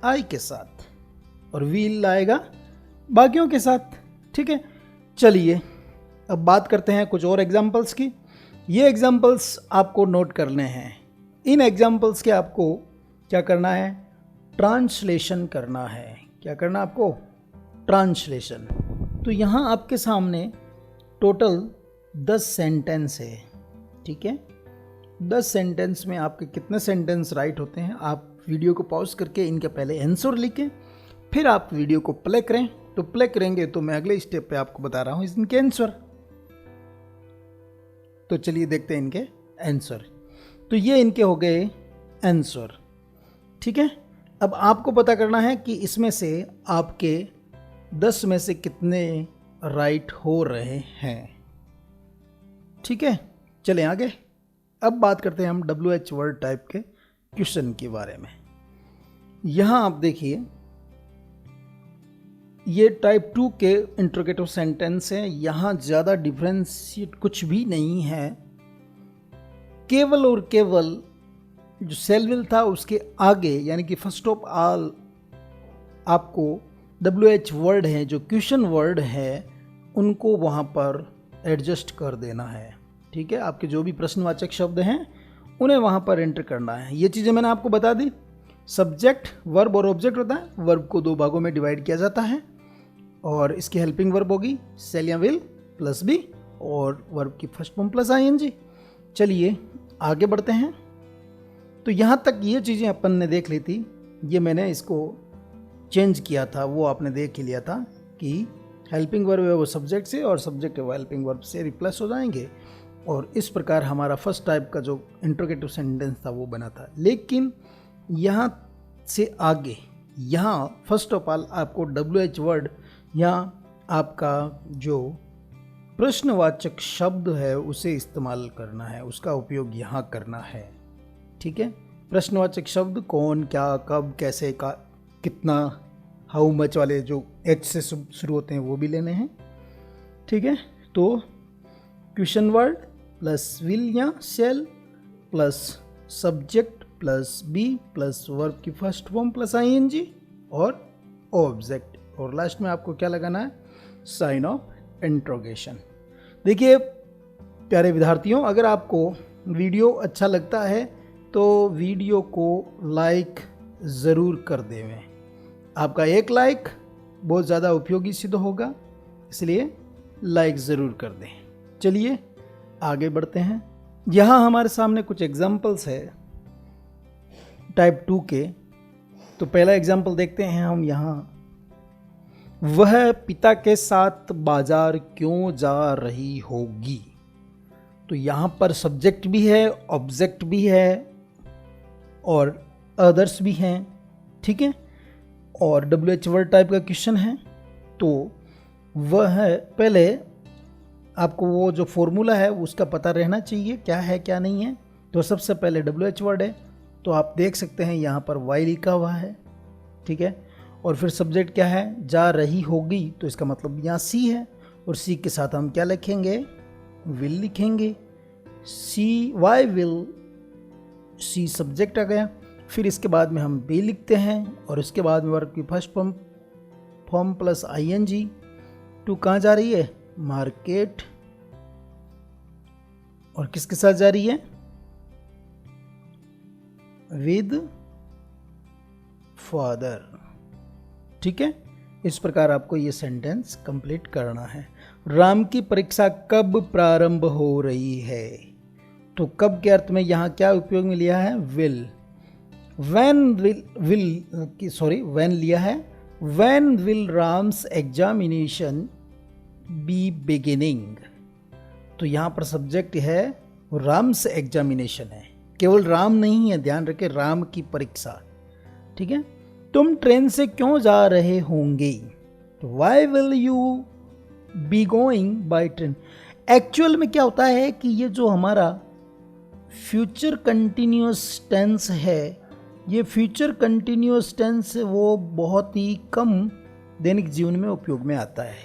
[SPEAKER 1] आई के साथ और व्हील आएगा बाकियों के साथ। ठीक है, चलिए अब बात करते हैं कुछ और एग्जाम्पल्स की। ये एग्जाम्पल्स आपको नोट करने हैं। इन एग्जाम्पल्स के आपको क्या करना है, ट्रांसलेशन करना है। क्या करना आपको, ट्रांसलेशन। तो यहाँ आपके सामने टोटल 10 सेंटेंस है। ठीक है, 10 सेंटेंस में आपके कितने सेंटेंस राइट होते हैं, आप वीडियो को पॉज करके इनके पहले आंसर लिखें, फिर आप वीडियो को प्ले करें। तो प्ले करेंगे तो मैं अगले स्टेप पे आपको बता रहा हूँ इनके आंसर। तो चलिए देखते हैं इनके आंसर। तो ये इनके हो गए आंसर। ठीक है, अब आपको पता करना है कि इसमें से आपके 10 में से कितने राइट हो रहे हैं। ठीक है, चलें आगे। अब बात करते हैं हम WH वर्ड टाइप के क्वेश्चन के बारे में। यहाँ आप देखिए, ये टाइप 2 के इंट्रोगेटिव सेंटेंस हैं। यहाँ ज़्यादा डिफरेंशिएट कुछ भी नहीं है, केवल और केवल जो सेल विल था उसके आगे यानी कि फर्स्ट ऑफ ऑल आपको WH वर्ड है, जो क्वेश्चन वर्ड है, उनको वहाँ पर एडजस्ट कर देना है। ठीक है, आपके जो भी प्रश्नवाचक शब्द हैं उन्हें वहाँ पर एंटर करना है। ये चीज़ें मैंने आपको बता दी। सब्जेक्ट, वर्ब और ऑब्जेक्ट होता है। वर्ब को 2 भागों में डिवाइड किया जाता है और इसकी हेल्पिंग वर्ब होगी सेल या विल प्लस बी और वर्ब की फर्स्ट फॉर्म प्लस ING। चलिए आगे बढ़ते हैं। तो यहाँ तक ये चीज़ें अपन ने देख ली थी। ये मैंने इसको चेंज किया था, वो आपने देख ही लिया था कि हेल्पिंग वर्ब है वो सब्जेक्ट से और सब्जेक्ट है वो हेल्पिंग वर्ब से रिप्लेस हो जाएंगे। और इस प्रकार हमारा फर्स्ट टाइप का जो इंट्रोगेटिव सेंटेंस था वो बना था। लेकिन यहाँ से आगे, यहाँ फर्स्ट ऑफ ऑल आपको WH वर्ड या आपका जो प्रश्नवाचक शब्द है उसे इस्तेमाल करना है, उसका उपयोग यहाँ करना है। ठीक है, प्रश्नवाचक शब्द कौन, क्या, कब, कैसे, का, कितना, हाउ मच वाले जो H से शुरू होते हैं वो भी लेने हैं। ठीक है, तो क्वेश्चन वर्ड प्लस विल या shall plus subject plus be plus verb की फर्स्ट फॉर्म प्लस ING और ऑब्जेक्ट, और लास्ट में आपको क्या लगाना है, साइन ऑफ इंट्रोगेशन। देखिए प्यारे विद्यार्थियों, अगर आपको वीडियो अच्छा लगता है तो वीडियो को लाइक ज़रूर कर देवें। आपका एक लाइक बहुत ज़्यादा उपयोगी सिद्ध होगा, इसलिए लाइक ज़रूर कर दें। चलिए आगे बढ़ते हैं। यहाँ हमारे सामने कुछ एग्जाम्पल्स है टाइप 2 के। तो पहला एग्जाम्पल देखते हैं हम यहाँ। वह पिता के साथ बाजार क्यों जा रही होगी। तो यहाँ पर सब्जेक्ट भी है, ऑब्जेक्ट भी है और अदर्स भी हैं। ठीक है, और WH वर्ड टाइप का क्वेश्चन है। तो वह पहले आपको वो जो फॉर्मूला है उसका पता रहना चाहिए, क्या है क्या नहीं है। तो सबसे पहले WH वर्ड है, तो आप देख सकते हैं यहाँ पर Y लिखा हुआ है। ठीक है, और फिर सब्जेक्ट क्या है, जा रही होगी, तो इसका मतलब यहाँ C है और C के साथ हम क्या लिखेंगे, विल लिखेंगे। Y विल, C सब्जेक्ट आ गया। फिर इसके बाद में हम बी लिखते हैं और इसके बाद में वर्ब की first form plus ING। To कहाँ जा रही है, मार्केट, और किसके साथ जा रही है, विद फादर। ठीक है, इस प्रकार आपको ये सेंटेंस कंप्लीट करना है। राम की परीक्षा कब प्रारंभ हो रही है। तो कब के अर्थ में यहाँ क्या उपयोग में लिया है, विल। व्हेन लिया है, when will Ram's examination be beginning. तो यहाँ पर सब्जेक्ट है राम्स एग्जामिनेशन है, केवल राम नहीं है, ध्यान रखें, राम की परीक्षा। ठीक है, तुम ट्रेन से क्यों जा रहे होंगे। तो why will you be going by train. Actual में क्या होता है कि ये जो हमारा फ्यूचर कंटिन्यूअस टेंस है, ये फ्यूचर कंटिन्यूअस टेंस वो बहुत ही कम दैनिक जीवन में उपयोग में आता है,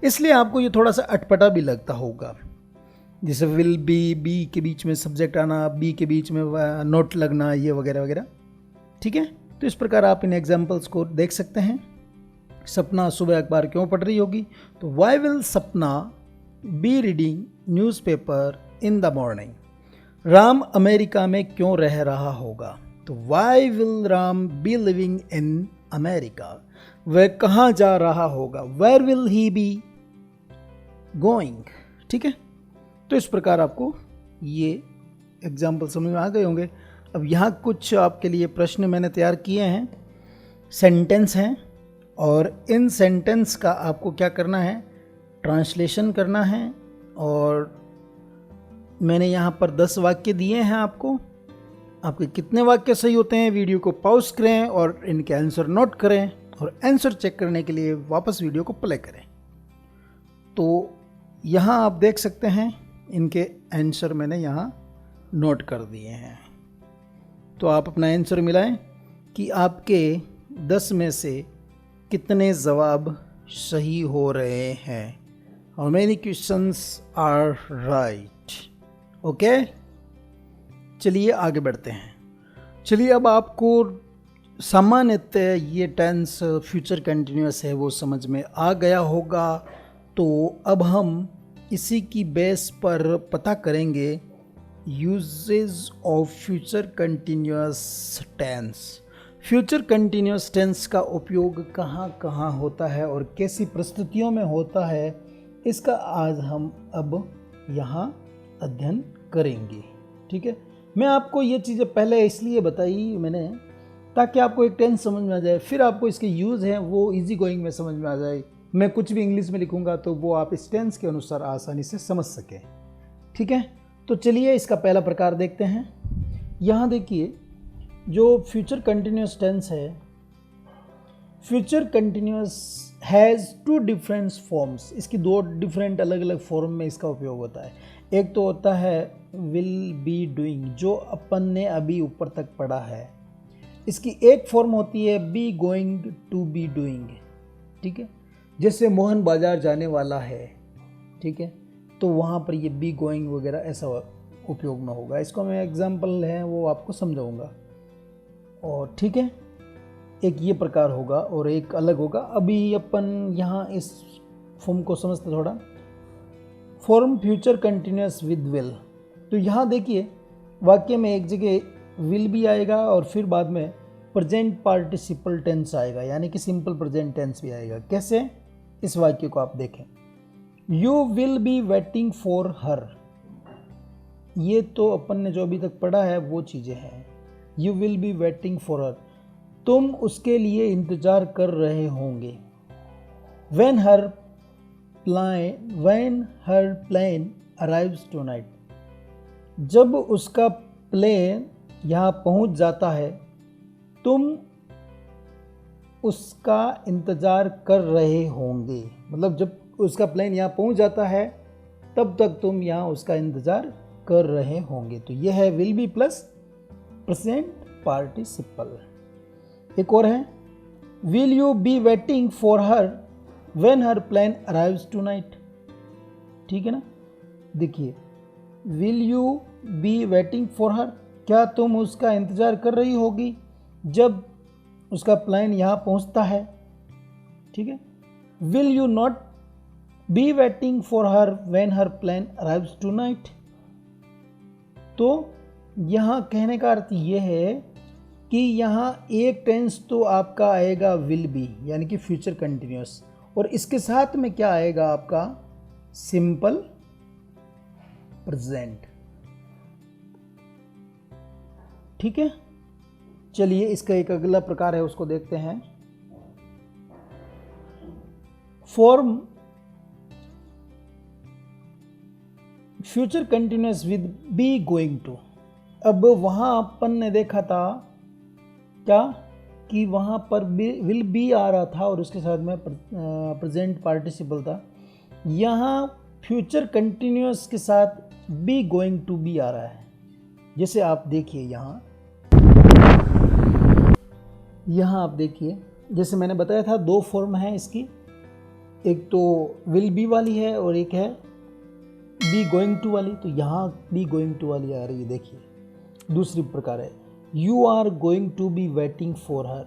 [SPEAKER 1] इसलिए आपको ये थोड़ा सा अटपटा भी लगता होगा। जैसे विल बी के बीच में सब्जेक्ट आना, बी के बीच में नोट लगना, ये वगैरह वगैरह। ठीक है, तो इस प्रकार आप इन एग्जाम्पल्स को देख सकते हैं। सपना सुबह अखबार क्यों पढ़ रही होगी, तो why will Sapna be reading newspaper in the morning. Ram America में क्यों रह रहा होगा, तो why will Ram be living in America. वह कहाँ जा रहा होगा, where will he be going. ठीक है, तो इस प्रकार आपको ये एग्जाम्पल समझ में आ गए होंगे। अब यहाँ कुछ आपके लिए प्रश्न मैंने तैयार किए हैं, सेंटेंस हैं, और इन सेंटेंस का आपको क्या करना है, ट्रांसलेशन करना है। और मैंने यहाँ पर 10 वाक्य दिए हैं आपको। आपके कितने वाक्य सही होते हैं, वीडियो को पॉज करें और इनके आंसर नोट करें, और आंसर चेक करने के लिए वापस वीडियो को प्ले करें। तो यहाँ आप देख सकते हैं इनके आंसर मैंने यहाँ नोट कर दिए हैं। तो आप अपना आंसर मिलाएं कि आपके 10 में से कितने जवाब सही हो रहे हैं। How many questions are right. Okay, चलिए आगे बढ़ते हैं। चलिए अब आपको सामान्यतः ये टेंस फ्यूचर कंटिन्यूअस है वो समझ में आ गया होगा। तो अब हम इसी की बेस पर पता करेंगे usages of future continuous tense. Future continuous tense का उपयोग कहाँ कहाँ होता है और कैसी परिस्थितियों में होता है, इसका आज हम अब यहाँ अध्ययन करेंगे। ठीक है, मैं आपको ये चीज़ें पहले इसलिए बताई मैंने ताकि आपको एक टेंस समझ में आ जाए, फिर आपको इसके यूज़ हैं वो इजी गोइंग में समझ में आ जाए। मैं कुछ भी इंग्लिश में लिखूंगा तो वो आप इस टेंस के अनुसार आसानी से समझ सकें। ठीक है, तो चलिए इसका पहला प्रकार देखते हैं। यहाँ देखिए, जो फ्यूचर कंटिन्यूअस टेंस है, future continuous has 2 different forms. इसकी 2 डिफरेंट अलग अलग फॉर्म में इसका उपयोग होता है। एक तो होता है विल बी डूइंग, जो अपन ने अभी ऊपर तक पढ़ा है। इसकी एक फॉर्म होती है be going to be doing. ठीक है, जैसे मोहन बाजार जाने वाला है, ठीक है, तो वहाँ पर ये बी गोइंग वगैरह ऐसा उपयोग में होगा। इसको मैं एग्जाम्पल है वो आपको समझाऊंगा। और ठीक है, एक ये प्रकार होगा और एक अलग होगा। अभी अपन यहाँ इस फॉर्म को समझते थोड़ा। Form future continuous with will. तो यहाँ देखिए, वाक्य में एक जगह विल भी आएगा और फिर बाद में प्रेजेंट पार्टिसिपल टेंस आएगा, यानी कि सिंपल प्रेजेंट टेंस भी आएगा। कैसे, इस वाक्य को आप देखें, you will be waiting for हर। ये तो अपन ने जो अभी तक पढ़ा है वो चीज़ें हैं। You will be waiting for her, तुम उसके लिए इंतज़ार कर रहे होंगे। when her plane arrives tonight, जब उसका प्लेन यहाँ पहुँच जाता है, तुम उसका इंतज़ार कर रहे होंगे। मतलब जब उसका प्लेन यहाँ पहुँच जाता है तब तक तुम यहाँ उसका इंतज़ार कर रहे होंगे। तो यह है will be plus present participle. एक और है, will you be waiting for her when her plane arrives tonight. ठीक है ना, देखिए, will you be waiting for her, क्या तुम उसका इंतज़ार कर रही होगी जब उसका प्लेन यहाँ पहुँचता है। ठीक है, will you not be waiting for her when her plane arrives tonight. तो यहाँ कहने का अर्थ ये है कि यहाँ एक टेंस तो आपका आएगा विल बी, यानी कि फ्यूचर कंटिन्यूअस, और इसके साथ में क्या आएगा आपका सिंपल प्रेजेंट। ठीक है, चलिए इसका एक अगला प्रकार है उसको देखते हैं। Form future continuous with be going to. अब वहां अपन ने देखा था क्या कि वहां पर विल बी आ रहा था और उसके साथ में प्रेजेंट पार्टिसिपल था। यहाँ फ्यूचर कंटिन्यूअस के साथ बी गोइंग टू बी आ रहा है। जैसे आप देखिए यहाँ आप देखिए, जैसे मैंने बताया था 2 फॉर्म है इसकी, एक तो विल बी वाली है और एक है बी गोइंग टू वाली, तो यहाँ बी गोइंग टू वाली आ रही है। देखिए दूसरी प्रकार है, you are going to be waiting for her,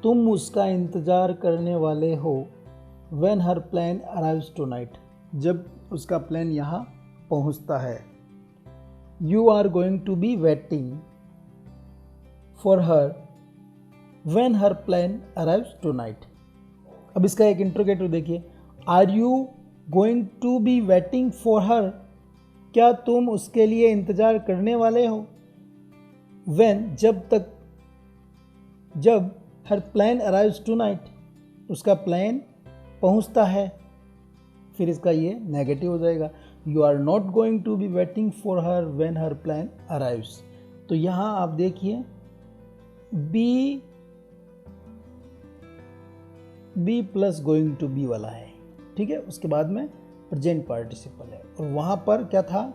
[SPEAKER 1] तुम उसका इंतज़ार करने वाले हो। When her plan arrives tonight, जब उसका प्लान यहाँ पहुँचता है। You are going to be waiting for her when her plan arrives tonight. अब इसका एक इंट्रोगेटिव देखिए, are you going to be waiting for her, क्या तुम उसके लिए इंतज़ार करने वाले हो। व्हेन, जब हर प्लान अराइव्स टुनाइट, उसका प्लान पहुंचता है। फिर इसका ये नेगेटिव हो जाएगा, you are not going to be waiting for her when her plan arrives. तो यहाँ आप देखिए be plus going to be वाला है, ठीक है। उसके बाद में प्रेजेंट पार्टिसिपल है, और वहाँ पर क्या था,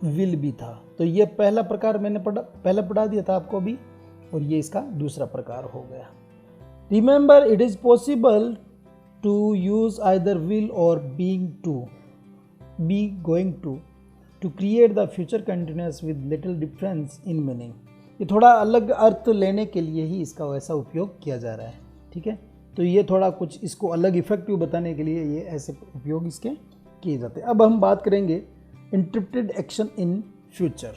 [SPEAKER 1] विल भी था। तो ये पहला प्रकार मैंने पहले पढ़ा दिया था आपको भी, और ये इसका दूसरा प्रकार हो गया। Remember, it is possible to use either will और being to, be going to create the future continuous with little difference in meaning. ये थोड़ा अलग अर्थ लेने के लिए ही इसका वैसा उपयोग किया जा रहा है, ठीक है। तो ये थोड़ा कुछ इसको अलग इफेक्टिव बताने के लिए ये ऐसे उपयोग इसके किए जाते हैं। अब हम बात करेंगे interpreted action in future.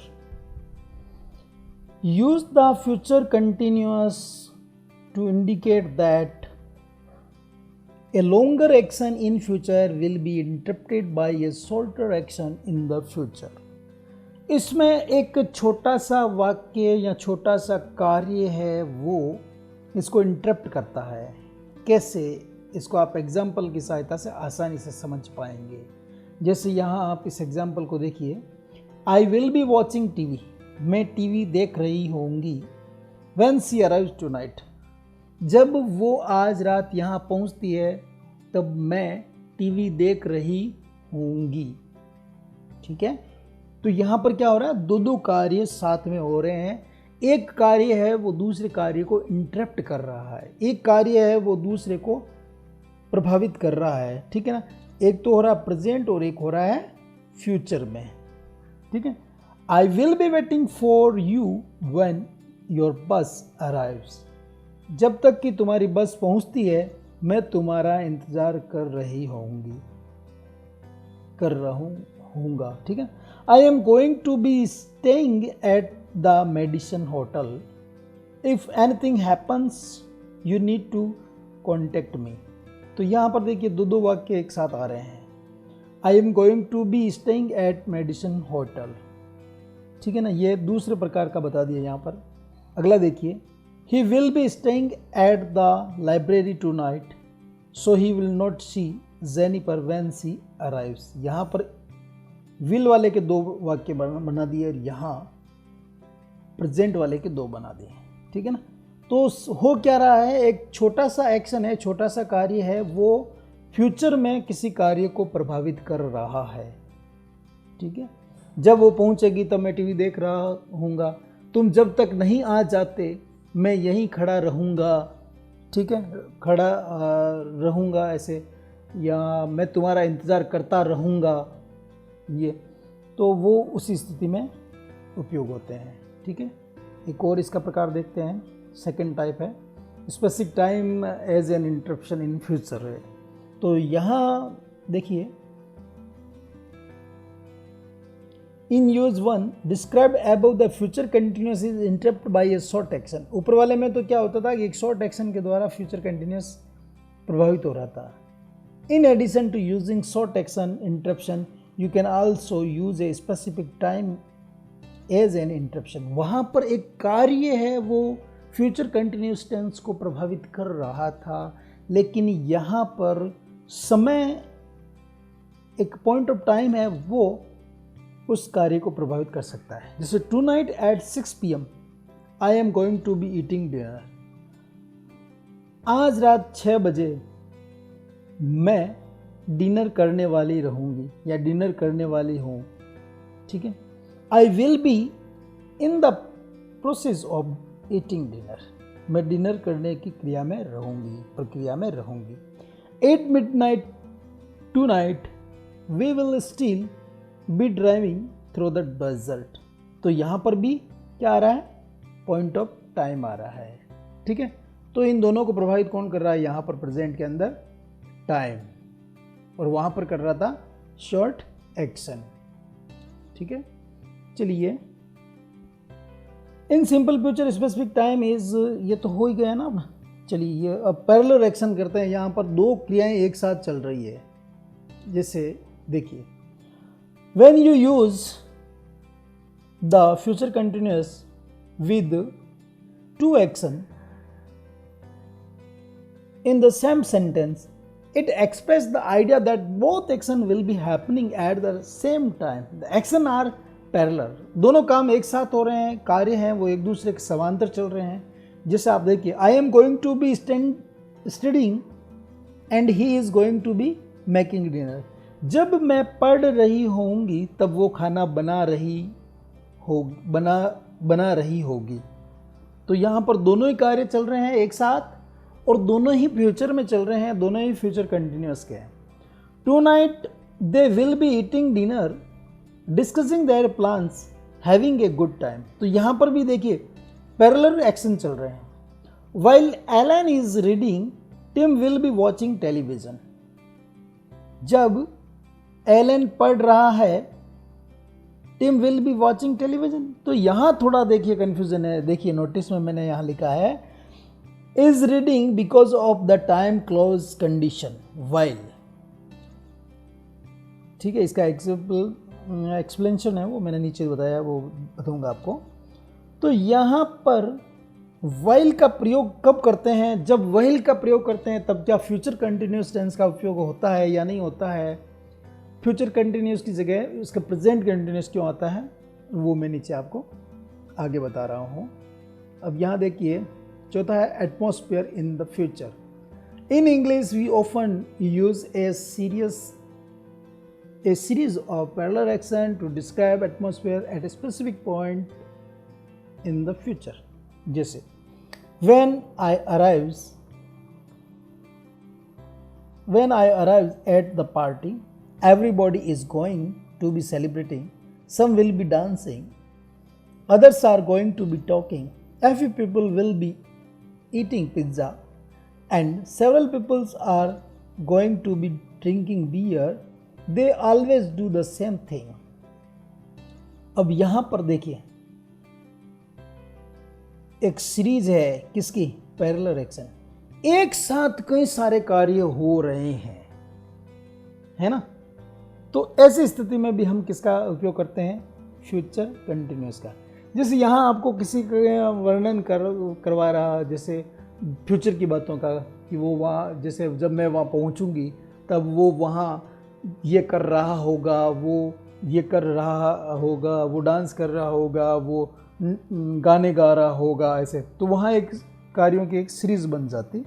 [SPEAKER 1] Use the future continuous to indicate that a longer action in future will be interpreted by a shorter action in the future। इसमें एक छोटा सा वाक्य या छोटा सा कार्य है, वो इसको इंटरप्ट करता है। कैसे, इसको आप एग्जाम्पल की सहायता से आसानी से समझ पाएंगे। जैसे यहाँ आप इस एग्जाम्पल को देखिए, आई विल बी वॉचिंग टीवी, मैं टीवी देख रही होंगी। व्हेन शी अराइव्स टुनाइट, जब वो आज रात यहाँ पहुँचती है तब मैं टीवी देख रही होंगी, ठीक है। तो यहाँ पर क्या हो रहा है, दो कार्य साथ में हो रहे हैं। एक कार्य है वो दूसरे कार्य को इंटरप्ट कर रहा है, एक कार्य है वो दूसरे को प्रभावित कर रहा है, ठीक है ना। एक तो हो रहा है प्रेजेंट और एक हो रहा है फ्यूचर में, ठीक है। I will B waiting for you when your बस अराइव्स, जब तक कि तुम्हारी बस पहुंचती है मैं तुम्हारा इंतजार कर रही होंगी, कर रहूँगा, ठीक है। I am going to be staying at the medicine hotel, if anything happens you need to contact me. तो यहाँ पर देखिए दो वाक्य एक साथ आ रहे हैं। I am going to be staying at medicine hotel, ठीक है ना, ये दूसरे प्रकार का बता दिया यहाँ पर। अगला देखिए, he will be staying at the library tonight so he will not see Jennifer when she arrives। यहाँ पर will वाले के दो वाक्य बना दिए और यहाँ प्रेजेंट वाले के दो बना दिए, ठीक है ना। तो हो क्या रहा है, एक छोटा सा एक्शन है, छोटा सा कार्य है, वो फ्यूचर में किसी कार्य को प्रभावित कर रहा है, ठीक है। जब वो पहुँचेगी तब मैं टीवी देख रहा हूँगा, तुम जब तक नहीं आ जाते मैं यहीं खड़ा रहूँगा, ठीक है, खड़ा रहूँगा ऐसे, या मैं तुम्हारा इंतज़ार करता रहूँगा, ये तो वो उसी स्थिति में उपयोग होते हैं, ठीक है। एक और इसका प्रकार देखते हैं, सेकंड टाइप है specific time as an interruption in future है। तो यहाँ देखिए, in use one describe above the future continuous is interrupt by a short action. ऊपर वाले में तो क्या होता था कि एक शॉर्ट एक्शन के द्वारा फ्यूचर कंटिन्यूस प्रभावित हो रहा था। In addition to using short action interruption you can also use a specific time as an interruption. वहाँ पर एक कार्य है वो फ्यूचर कंटिन्यूस टेंस को प्रभावित कर रहा था, लेकिन यहाँ पर समय, एक पॉइंट ऑफ टाइम है, वो उस कार्य को प्रभावित कर सकता है। जैसे tonight at 6 PM I am going to be eating dinner, आज रात 6 बजे मैं डिनर करने वाली रहूँगी या डिनर करने वाली हूँ, ठीक है। I will be in the process of eating dinner, मैं डिनर करने की प्रक्रिया में रहूँगी। 8 midnight tonight we will still be driving through the desert. तो यहाँ पर भी क्या आ रहा है, पॉइंट ऑफ टाइम आ रहा है, ठीक है। तो इन दोनों को प्रभावित कौन कर रहा है, यहाँ पर प्रेजेंट के अंदर टाइम, और वहाँ पर कर रहा था शॉर्ट एक्शन, ठीक है। चलिए, in simple future specific time is, ये तो हो ही गया ना। अब चलिए ये अब पैरेलल एक्शन करते हैं। यहाँ पर दो क्रियाएं एक साथ चल रही है। जैसे देखिए, when you use the future continuous with two action in the same sentence, it expresses the idea that both action will be happening at the same time. The action are parallel. दोनों काम एक साथ हो रहे हैं, कार्य हैं वो एक दूसरे के समांतर चल रहे हैं। जैसे आप देखिए, I am going to be studying and he is going to be making dinner. जब मैं पढ़ रही होंगी तब वो खाना बना रही होगी। तो यहाँ पर दोनों ही कार्य चल रहे हैं एक साथ और दोनों ही फ्यूचर में चल रहे हैं, दोनों ही फ्यूचर कंटिन्यूअस के हैं। Tonight they will be eating dinner, discussing their plans, having a good time. तो यहाँ पर भी देखिए पैरेलल एक्शन चल रहे हैं। While Alan is reading, Tim will be watching television. जब एलन पढ़ रहा है, Tim will be watching television. तो यहाँ थोड़ा देखिए कन्फ्यूजन है। देखिए नोटिस में मैंने यहाँ लिखा है is reading because of the time clause condition while, ठीक है। इसका एक्सप्लेनेशन है वो मैंने नीचे बताया, वो बताऊंगा आपको। तो यहाँ पर while का प्रयोग कब करते हैं, जब while का प्रयोग करते हैं तब क्या फ्यूचर कंटिन्यूस टेंस का उपयोग होता है या नहीं होता है। फ्यूचर कंटिन्यूस की जगह उसका प्रेजेंट कंटिन्यूस क्यों आता है, वो मैं नीचे आपको आगे बता रहा हूँ। अब यहाँ देखिए चौथा है atmosphere in the future. In English we often use a series of parallel action to describe atmosphere at a specific point in the future. जैसे when I arrive at the party, everybody is going to be celebrating, some will be dancing, others are going to be talking, a few people will be eating pizza, and several people are going to be drinking beer. They always do the same thing. अब यहां पर देखिए एक series है किसकी, parallel action. एक साथ कई सारे कार्य हो रहे हैं, है ना। तो ऐसी स्थिति में भी हम किसका उपयोग करते हैं, फ्यूचर कंटिन्यूअस का। जैसे यहाँ आपको किसी का वर्णन करवा रहा, जैसे फ्यूचर की बातों का, कि वो वहाँ, जैसे जब मैं वहाँ पहुँचूँगी तब वो वहाँ ये कर रहा होगा, वो ये कर रहा होगा, वो डांस कर रहा होगा, वो गाने गा रहा होगा, ऐसे। तो वहाँ एक कार्यों की एक सीरीज़ बन जाती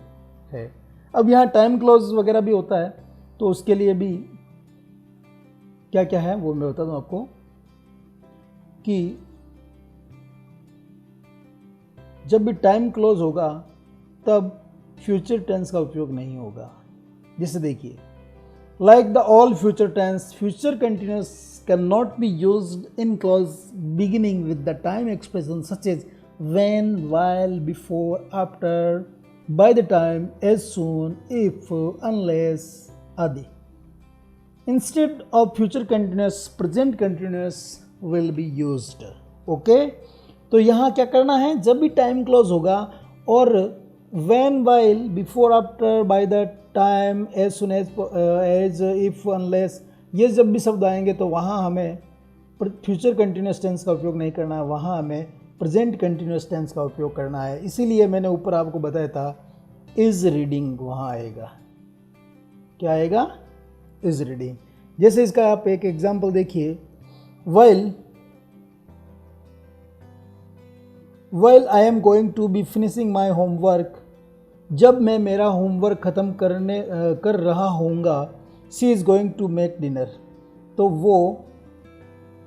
[SPEAKER 1] है। अब यहाँ टाइम क्लॉज वगैरह भी होता है, तो उसके लिए भी क्या क्या है वो मैं बता दूँ आपको, कि जब भी टाइम क्लोज होगा तब फ्यूचर टेंस का उपयोग नहीं होगा। जैसे देखिए, like the all future tense, future continuous can not be used in clause beginning with the time expression such as when, while, before, after, by the time, as soon, if, unless आदि। Instead of future continuous, present continuous will be used. Okay, तो यहाँ क्या करना है, जब भी time close होगा और when, while, before, after, by the time, as soon, as, if, unless, ये जब भी शब्द आएंगे तो वहाँ हमें फ्यूचर कंटिन्यूअस टेंस का उपयोग नहीं करना है, वहाँ हमें प्रेजेंट कंटिन्यूअस टेंस का उपयोग करना है। इसीलिए मैंने ऊपर आपको बताया था इज रीडिंग वहाँ आएगा। क्या आएगा, इज रीडिंग। जैसे इसका आप एक एग्जाम्पल देखिए, While I am going to be finishing my homework, जब मैं मेरा होमवर्क ख़त्म कर रहा होऊंगा, she is going to make dinner, तो वो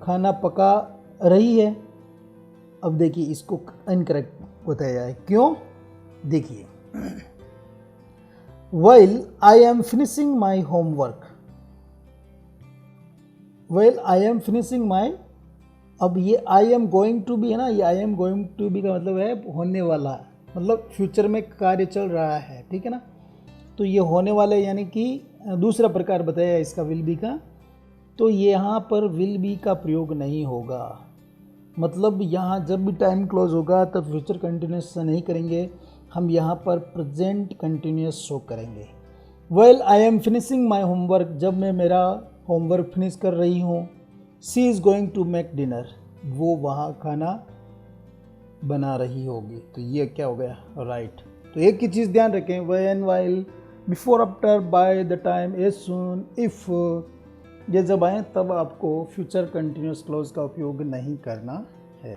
[SPEAKER 1] खाना पका रही है। अब देखिए इसको इनकरेक्ट बताया है, क्यों, देखिए while I am finishing my homework, well I am finishing my, अब ये I am going to be है ना, ये I am going to be का मतलब है होने वाला, मतलब फ्यूचर में कार्य चल रहा है, ठीक है ना। तो ये होने वाला यानी कि दूसरा प्रकार बताया इसका विल बी का। तो यहाँ पर विल बी का प्रयोग नहीं होगा, मतलब यहाँ जब भी टाइम क्लोज होगा तब फ्यूचर कंटिन्यूस नहीं करेंगे, हम यहाँ पर प्रेजेंट कंटिन्यूस शो करेंगे। Well I am finishing my homework, जब मैं मेरा होमवर्क फिनिश कर रही हूँ। She is going to make dinner, वो वहाँ खाना बना रही होगी। तो ये क्या हो गया, राइट। तो एक ही चीज़ ध्यान रखें, when, while, before, after, by the time, as soon, if, ये जब आए तब आपको फ्यूचर कंटिन्यूस क्लोज का उपयोग नहीं करना है।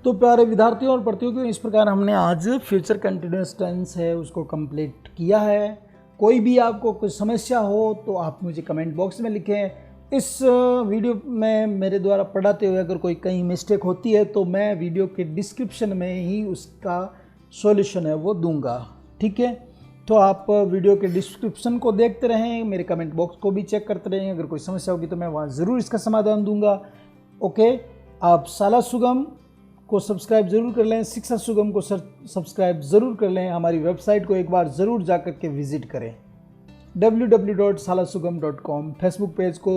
[SPEAKER 1] तो प्यारे विद्यार्थियों और प्रतियोगियों, इस प्रकार हमने आज फ्यूचर कंटिन्यूस टेंस है उसको कंप्लीट किया है। कोई भी आपको कुछ समस्या हो तो आप मुझे कमेंट बॉक्स में लिखें। इस वीडियो में मेरे द्वारा पढ़ाते हुए अगर कोई कहीं मिस्टेक होती है तो मैं वीडियो के डिस्क्रिप्शन में ही उसका सॉल्यूशन है वो दूंगा, ठीक है। तो आप वीडियो के डिस्क्रिप्शन को देखते रहें, मेरे कमेंट बॉक्स को भी चेक करते रहें, अगर कोई समस्या होगी तो मैं वहाँ ज़रूर इसका समाधान दूंगा। ओके, आप शाला सुगम को सब्सक्राइब ज़रूर कर लें, शिक्षा सुगम को सब्सक्राइब ज़रूर कर लें। हमारी वेबसाइट को एक बार ज़रूर जा कर के विज़िट करें, www.salasugam.com। फेसबुक पेज को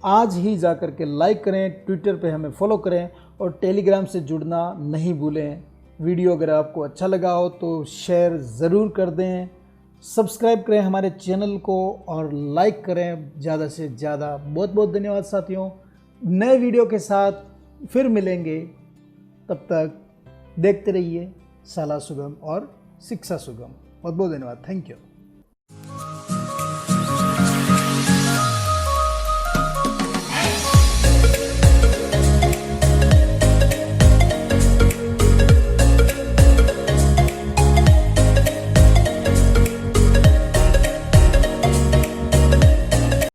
[SPEAKER 1] आज ही जा कर के लाइक करें, ट्विटर पे हमें फॉलो करें और टेलीग्राम से जुड़ना नहीं भूलें। वीडियो अगर आपको अच्छा लगा हो तो शेयर ज़रूर कर दें, सब्सक्राइब करें हमारे चैनल को और लाइक करें ज़्यादा से ज़्यादा। बहुत बहुत धन्यवाद साथियों, नए वीडियो के साथ फिर मिलेंगे, तब तक देखते रहिए शाला सुगम और शिक्षा सुगम। बहुत बहुत धन्यवाद, थैंक यू।